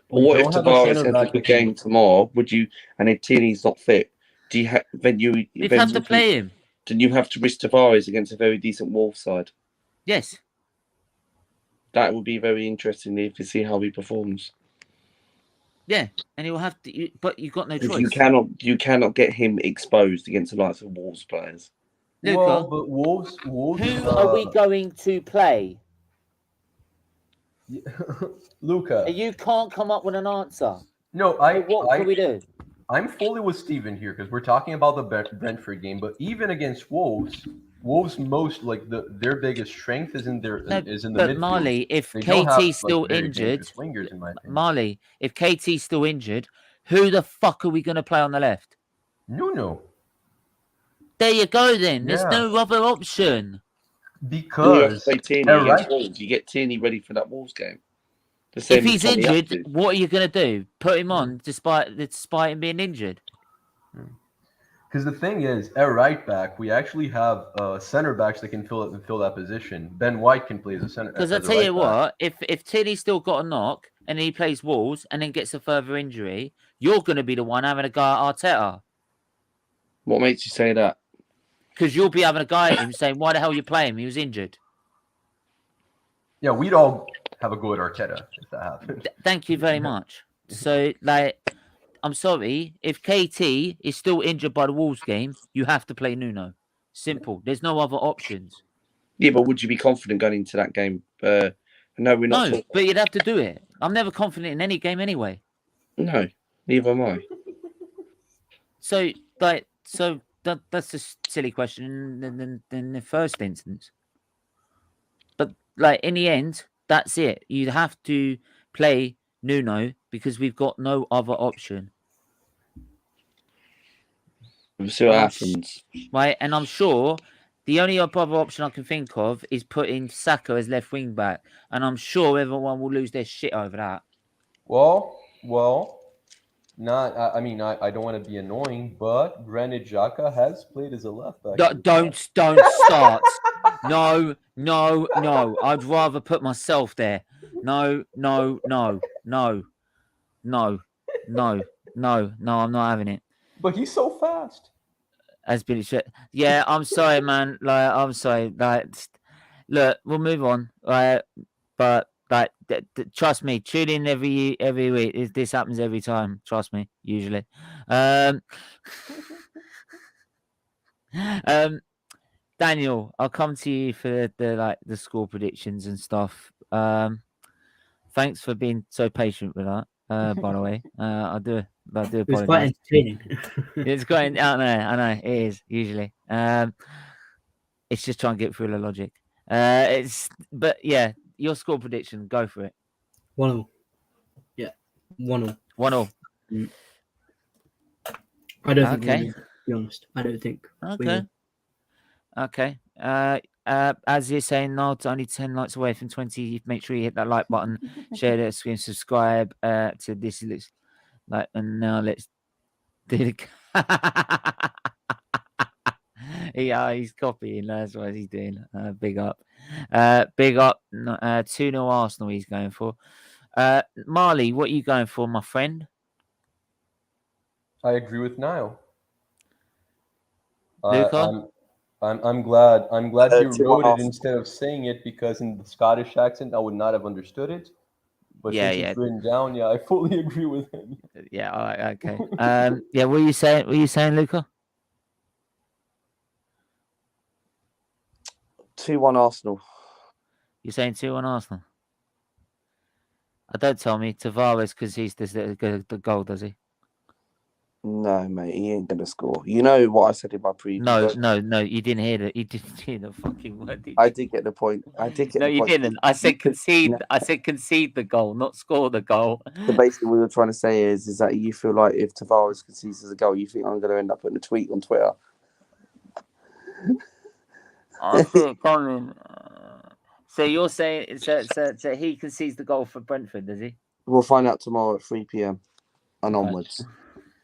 [SPEAKER 4] But what if Tavares enters the game tomorrow? Would you, and if Tierney's not fit, do you have, then you...
[SPEAKER 1] You'd have to play him.
[SPEAKER 4] Then you have to risk Tavares against a very decent Wolves side.
[SPEAKER 1] Yes.
[SPEAKER 4] That would be very interesting if you see how he performs.
[SPEAKER 1] Yeah, and he'll have to, but you've got no choice.
[SPEAKER 4] You cannot get him exposed against the likes of Wolves players.
[SPEAKER 1] Luca,
[SPEAKER 3] well, but Wolves
[SPEAKER 1] who are we going to play?
[SPEAKER 3] Luca.
[SPEAKER 1] You can't come up with an answer.
[SPEAKER 3] No,
[SPEAKER 1] what can we do?
[SPEAKER 3] I'm fully with Steven here because we're talking about the Brentford game, but even against Wolves most like their biggest strength is in the midfield.
[SPEAKER 1] But Marley, if KT's still injured, Marley, if KT's still injured, who the fuck are we going to play on the left?
[SPEAKER 3] Nuno.
[SPEAKER 1] There you go. Then there's no other option.
[SPEAKER 3] Because
[SPEAKER 4] you get Tierney ready for that Wolves game.
[SPEAKER 1] If he's injured, what are you going to do? Put him on despite him being injured?
[SPEAKER 3] Because the thing is, at right back, we actually have center backs that can fill that position. Ben White can play as a center.
[SPEAKER 1] Because I tell you what, if Tierney's still got a knock and he plays Wolves and then gets a further injury, you're going to be the one having a go at Arteta.
[SPEAKER 4] What makes you say that?
[SPEAKER 1] Because you'll be having a guy at him saying, "Why the hell are you playing him? He was injured."
[SPEAKER 3] Yeah, we'd all have a go at Arteta if that happened.
[SPEAKER 1] Thank you very much. So, I'm sorry. If KT is still injured by the Wolves game, you have to play Nuno. Simple. There's no other options.
[SPEAKER 4] Yeah, but would you be confident going into that game? No, we're not.
[SPEAKER 1] No, but you'd have to do it. I'm never confident in any game anyway.
[SPEAKER 4] No, neither am I.
[SPEAKER 1] So that's a silly question in the first instance. But in the end, that's it. You'd have to play Nuno because we've got no other option.
[SPEAKER 4] We'll see what happens.
[SPEAKER 1] Right, and I'm sure the only other option I can think of is putting Saka as left wing back, and I'm sure everyone will lose their shit over that.
[SPEAKER 3] Well, not. I mean, I don't want to be annoying, but Granit Xhaka has played as a left back.
[SPEAKER 1] Don't start. No. I'd rather put myself there. No. I'm not having it.
[SPEAKER 3] But he's so fast.
[SPEAKER 1] Has been shit. Yeah, I'm sorry, man. I'm sorry. Look, we'll move on. But trust me, tune in every week. This happens every time. Trust me. Usually. Daniel, I'll come to you for the score predictions and stuff. Thanks for being so patient with that. By the way, I do apologize.
[SPEAKER 2] It's quite entertaining.
[SPEAKER 1] It's quite. I know. It is usually. It's just trying to get through the logic. But yeah, your score prediction. Go for it.
[SPEAKER 2] 1-0. Yeah, 1-0.
[SPEAKER 1] 1-0.
[SPEAKER 2] I don't think. To be honest, I don't think.
[SPEAKER 1] Okay. as you're saying, no, it's only 10 likes away from 20. Make sure you hit that like button, share the screen, subscribe to this. Looks like, and now let's do the. Yeah, he's copying. That's what he's doing. Big up. Big up. 2-0 Arsenal he's going for. Marley, what are you going for, my friend?
[SPEAKER 3] I agree with Niall.
[SPEAKER 1] Luca?
[SPEAKER 3] I'm glad you
[SPEAKER 4] 2-1
[SPEAKER 3] wrote it
[SPEAKER 4] Arsenal.
[SPEAKER 3] instead of saying it, because in the Scottish accent I would not have understood it. But
[SPEAKER 1] Yeah,
[SPEAKER 3] since
[SPEAKER 1] yeah.
[SPEAKER 3] it's written down, yeah, I fully agree with him.
[SPEAKER 1] Yeah, all right, okay. Yeah, what are you saying? What are you saying, Luca?
[SPEAKER 4] 2-1 Arsenal.
[SPEAKER 1] You're saying 2-1 Arsenal? Don't tell me Tavares because he's the goal, does he?
[SPEAKER 4] No, mate, he ain't gonna score. You know what I said in my preview.
[SPEAKER 1] No, you didn't hear that. You didn't hear the fucking word. Did
[SPEAKER 4] I
[SPEAKER 1] you?
[SPEAKER 4] did get the point. I did get
[SPEAKER 1] No,
[SPEAKER 4] the
[SPEAKER 1] you
[SPEAKER 4] point.
[SPEAKER 1] didn't. I said concede.
[SPEAKER 4] No.
[SPEAKER 1] I said concede the goal, not score the goal.
[SPEAKER 4] So basically, what we were trying to say is that you feel like if Tavares concedes as a goal, you think I'm going to end up putting a tweet on Twitter.
[SPEAKER 1] I see it coming. So you're saying so he concedes the goal for Brentford, does he?
[SPEAKER 4] We'll find out tomorrow at 3 p.m. and
[SPEAKER 1] Okay.
[SPEAKER 4] onwards.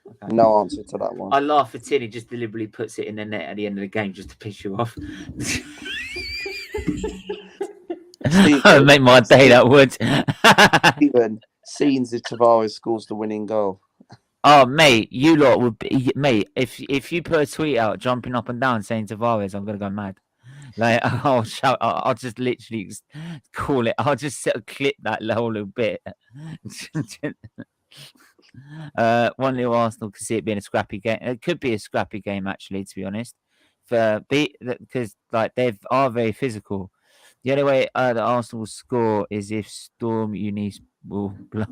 [SPEAKER 1] Okay.
[SPEAKER 4] No answer to that one.
[SPEAKER 1] I laugh at Tilly just deliberately puts it in the net at the end of the game just to piss you off.
[SPEAKER 4] Stephen,
[SPEAKER 1] Make my day, that would.
[SPEAKER 4] Stephen, scenes if Tavares scores the winning goal.
[SPEAKER 1] Oh, mate, you lot would be, mate. If you put a tweet out jumping up and down saying Tavares, I'm gonna go mad. Like I'll shout. I'll just literally call it. I'll just clip that whole little bit. 1-0 Arsenal can see it being a scrappy game. It could be a scrappy game, actually, to be honest. Because like they are very physical. The only way that Arsenal will score is if Storm Eunice will blow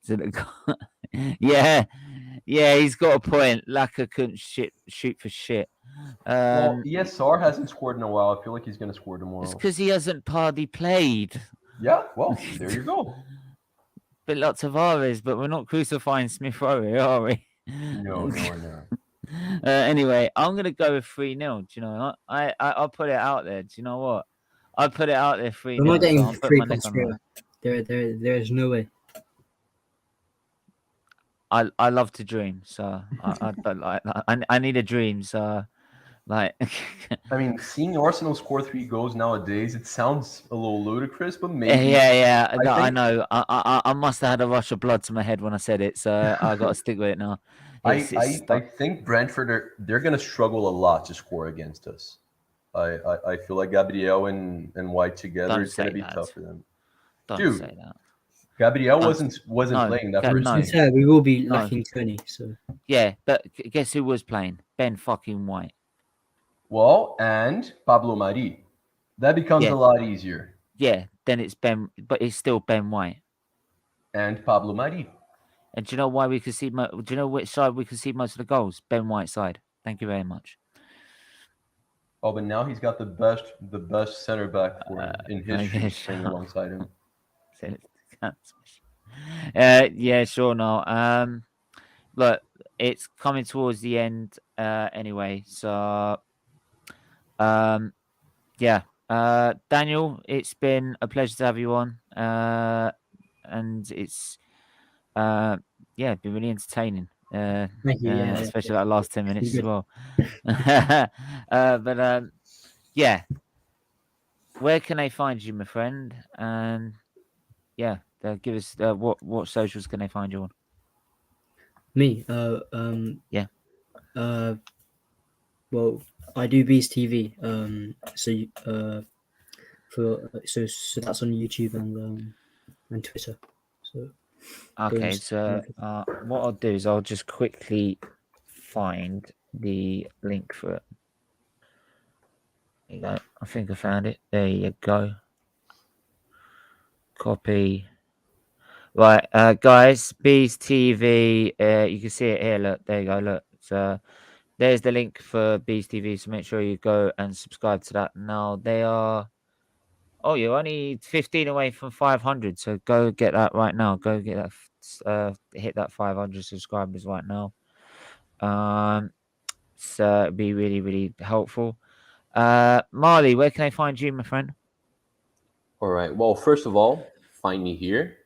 [SPEAKER 1] to the goal. Yeah, he's got a point. Laka couldn't shoot for shit.
[SPEAKER 3] Well, ESR hasn't scored in a while. I feel like he's going to score tomorrow.
[SPEAKER 1] It's because he hasn't hardly played.
[SPEAKER 3] Yeah, well, there you go.
[SPEAKER 1] Bit like Tavares, but we're not crucifying Smith Rowe, are we?
[SPEAKER 3] No, we're not.
[SPEAKER 1] Anyway, I'm gonna go with 3-0. Do you know? I'll put it out there. Do you know what? I'll put it out there 3-0.
[SPEAKER 2] We're not getting
[SPEAKER 1] So I'll put
[SPEAKER 2] 3
[SPEAKER 1] my neck
[SPEAKER 2] points
[SPEAKER 1] on
[SPEAKER 2] straight. There is no way.
[SPEAKER 1] I love to dream, so I need a dream. So like,
[SPEAKER 3] I mean, seeing Arsenal score 3 goals nowadays, it sounds a little ludicrous, but maybe.
[SPEAKER 1] yeah. No, I
[SPEAKER 3] think-
[SPEAKER 1] know. I must have had a rush of blood to my head when I said it, so I got to stick with it now.
[SPEAKER 3] I think Brentford they're going to struggle a lot to score against us. I feel like Gabriel and White together is going to be tough for them.
[SPEAKER 1] Don't say that.
[SPEAKER 3] Gabriel wasn't playing that first
[SPEAKER 2] To be
[SPEAKER 3] game.
[SPEAKER 2] fair, we will be lacking Tony. So
[SPEAKER 1] Yeah, but guess who was playing? Ben fucking White.
[SPEAKER 3] Well, and Pablo Mari. That becomes a lot easier.
[SPEAKER 1] Yeah, then it's Ben, but it's still Ben White.
[SPEAKER 3] And Pablo Mari.
[SPEAKER 1] And do you know why we can see? Do you know which side we can see most of the goals? Ben White's side. Thank you very much.
[SPEAKER 3] Oh, but now he's got the best center back for in history playing alongside him.
[SPEAKER 1] Yeah, sure. No. Look, it's coming towards the end. Anyway, so yeah. Daniel, it's been a pleasure to have you on. And it's been really entertaining.
[SPEAKER 2] thank you.
[SPEAKER 1] Especially that last 10 minutes as well. Yeah. Where can they find you, my friend? And yeah, give us what socials can they find you on?
[SPEAKER 2] Me,
[SPEAKER 1] yeah.
[SPEAKER 2] Well, I do Beast TV. So that's on YouTube and Twitter. So
[SPEAKER 1] okay, so what I'll do is I'll just quickly find the link for it. There you go. I think I found it. There you go. Copy. Right, guys, Bees TV. You can see it here. Look, there you go. Look, so there's the link for Bees TV. So make sure you go and subscribe to that. Now they are. Oh, you're only 15 away from 500. So go get that right now. Go get that. Hit that 500 subscribers right now. So it'd be really, really helpful. Marley, where can I find you, my friend?
[SPEAKER 3] All right. Well, first of all, find me here.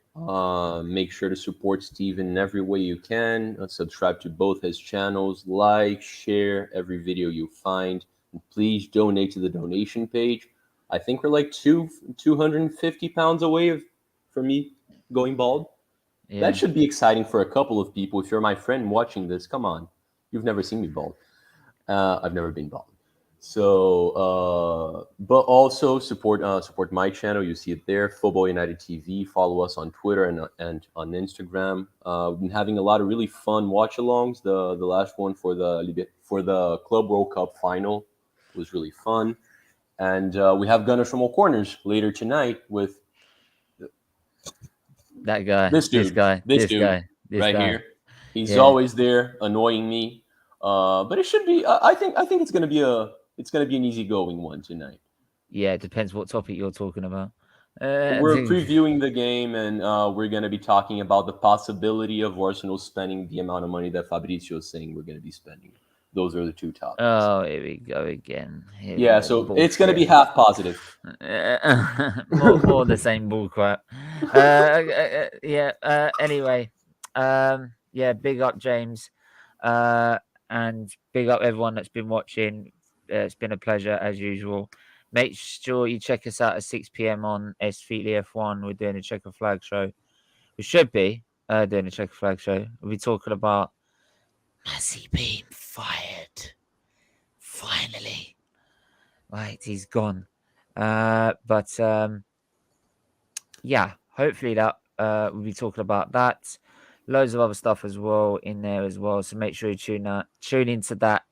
[SPEAKER 3] Make sure to support Steven in every way you can. Subscribe to both his channels. Like, share every video you find. And please donate to the donation page. I think we're like 250 pounds away from me going bald.
[SPEAKER 1] Yeah.
[SPEAKER 3] That should be exciting for a couple of people. If you're my friend watching this, come on. You've never seen me bald. I've never been bald. So, but also support my channel. You see it there, Football United TV. Follow us on Twitter and on Instagram. We've been having a lot of really fun watch-alongs. The last one for the Club World Cup final was really fun, and we have Gunners from all corners later tonight with
[SPEAKER 1] that guy,
[SPEAKER 3] this dude
[SPEAKER 1] guy,
[SPEAKER 3] right
[SPEAKER 1] guy.
[SPEAKER 3] here. He's always there, annoying me. But it should be. I think it's gonna be an easygoing one tonight.
[SPEAKER 1] Yeah, it depends what topic you're talking about.
[SPEAKER 3] We're previewing the game, and we're going to be talking about the possibility of Arsenal spending the amount of money that Fabrizio is saying we're going to be spending. Those are the two topics.
[SPEAKER 1] Oh, here we go again.
[SPEAKER 3] So it's going to be half positive.
[SPEAKER 1] more the same bull crap. Anyway, big up James, and big up everyone that's been watching. It's been a pleasure as usual. Make sure you check us out at 6 p.m. on SFeatley F1. We're doing a checker flag show. We should be doing a checker flag show. We'll be talking about has he been fired? Finally. Right, he's gone. Hopefully that we'll be talking about that. Loads of other stuff as well in there as well. So make sure you tune into that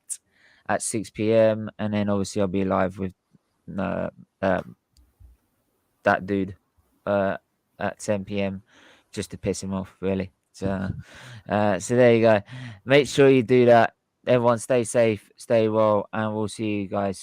[SPEAKER 1] at 6 p.m. And then obviously I'll be live with that dude at 10 p.m. just to piss him off, really. So there you go. Make sure you do that. Everyone stay safe, stay well, and we'll see you guys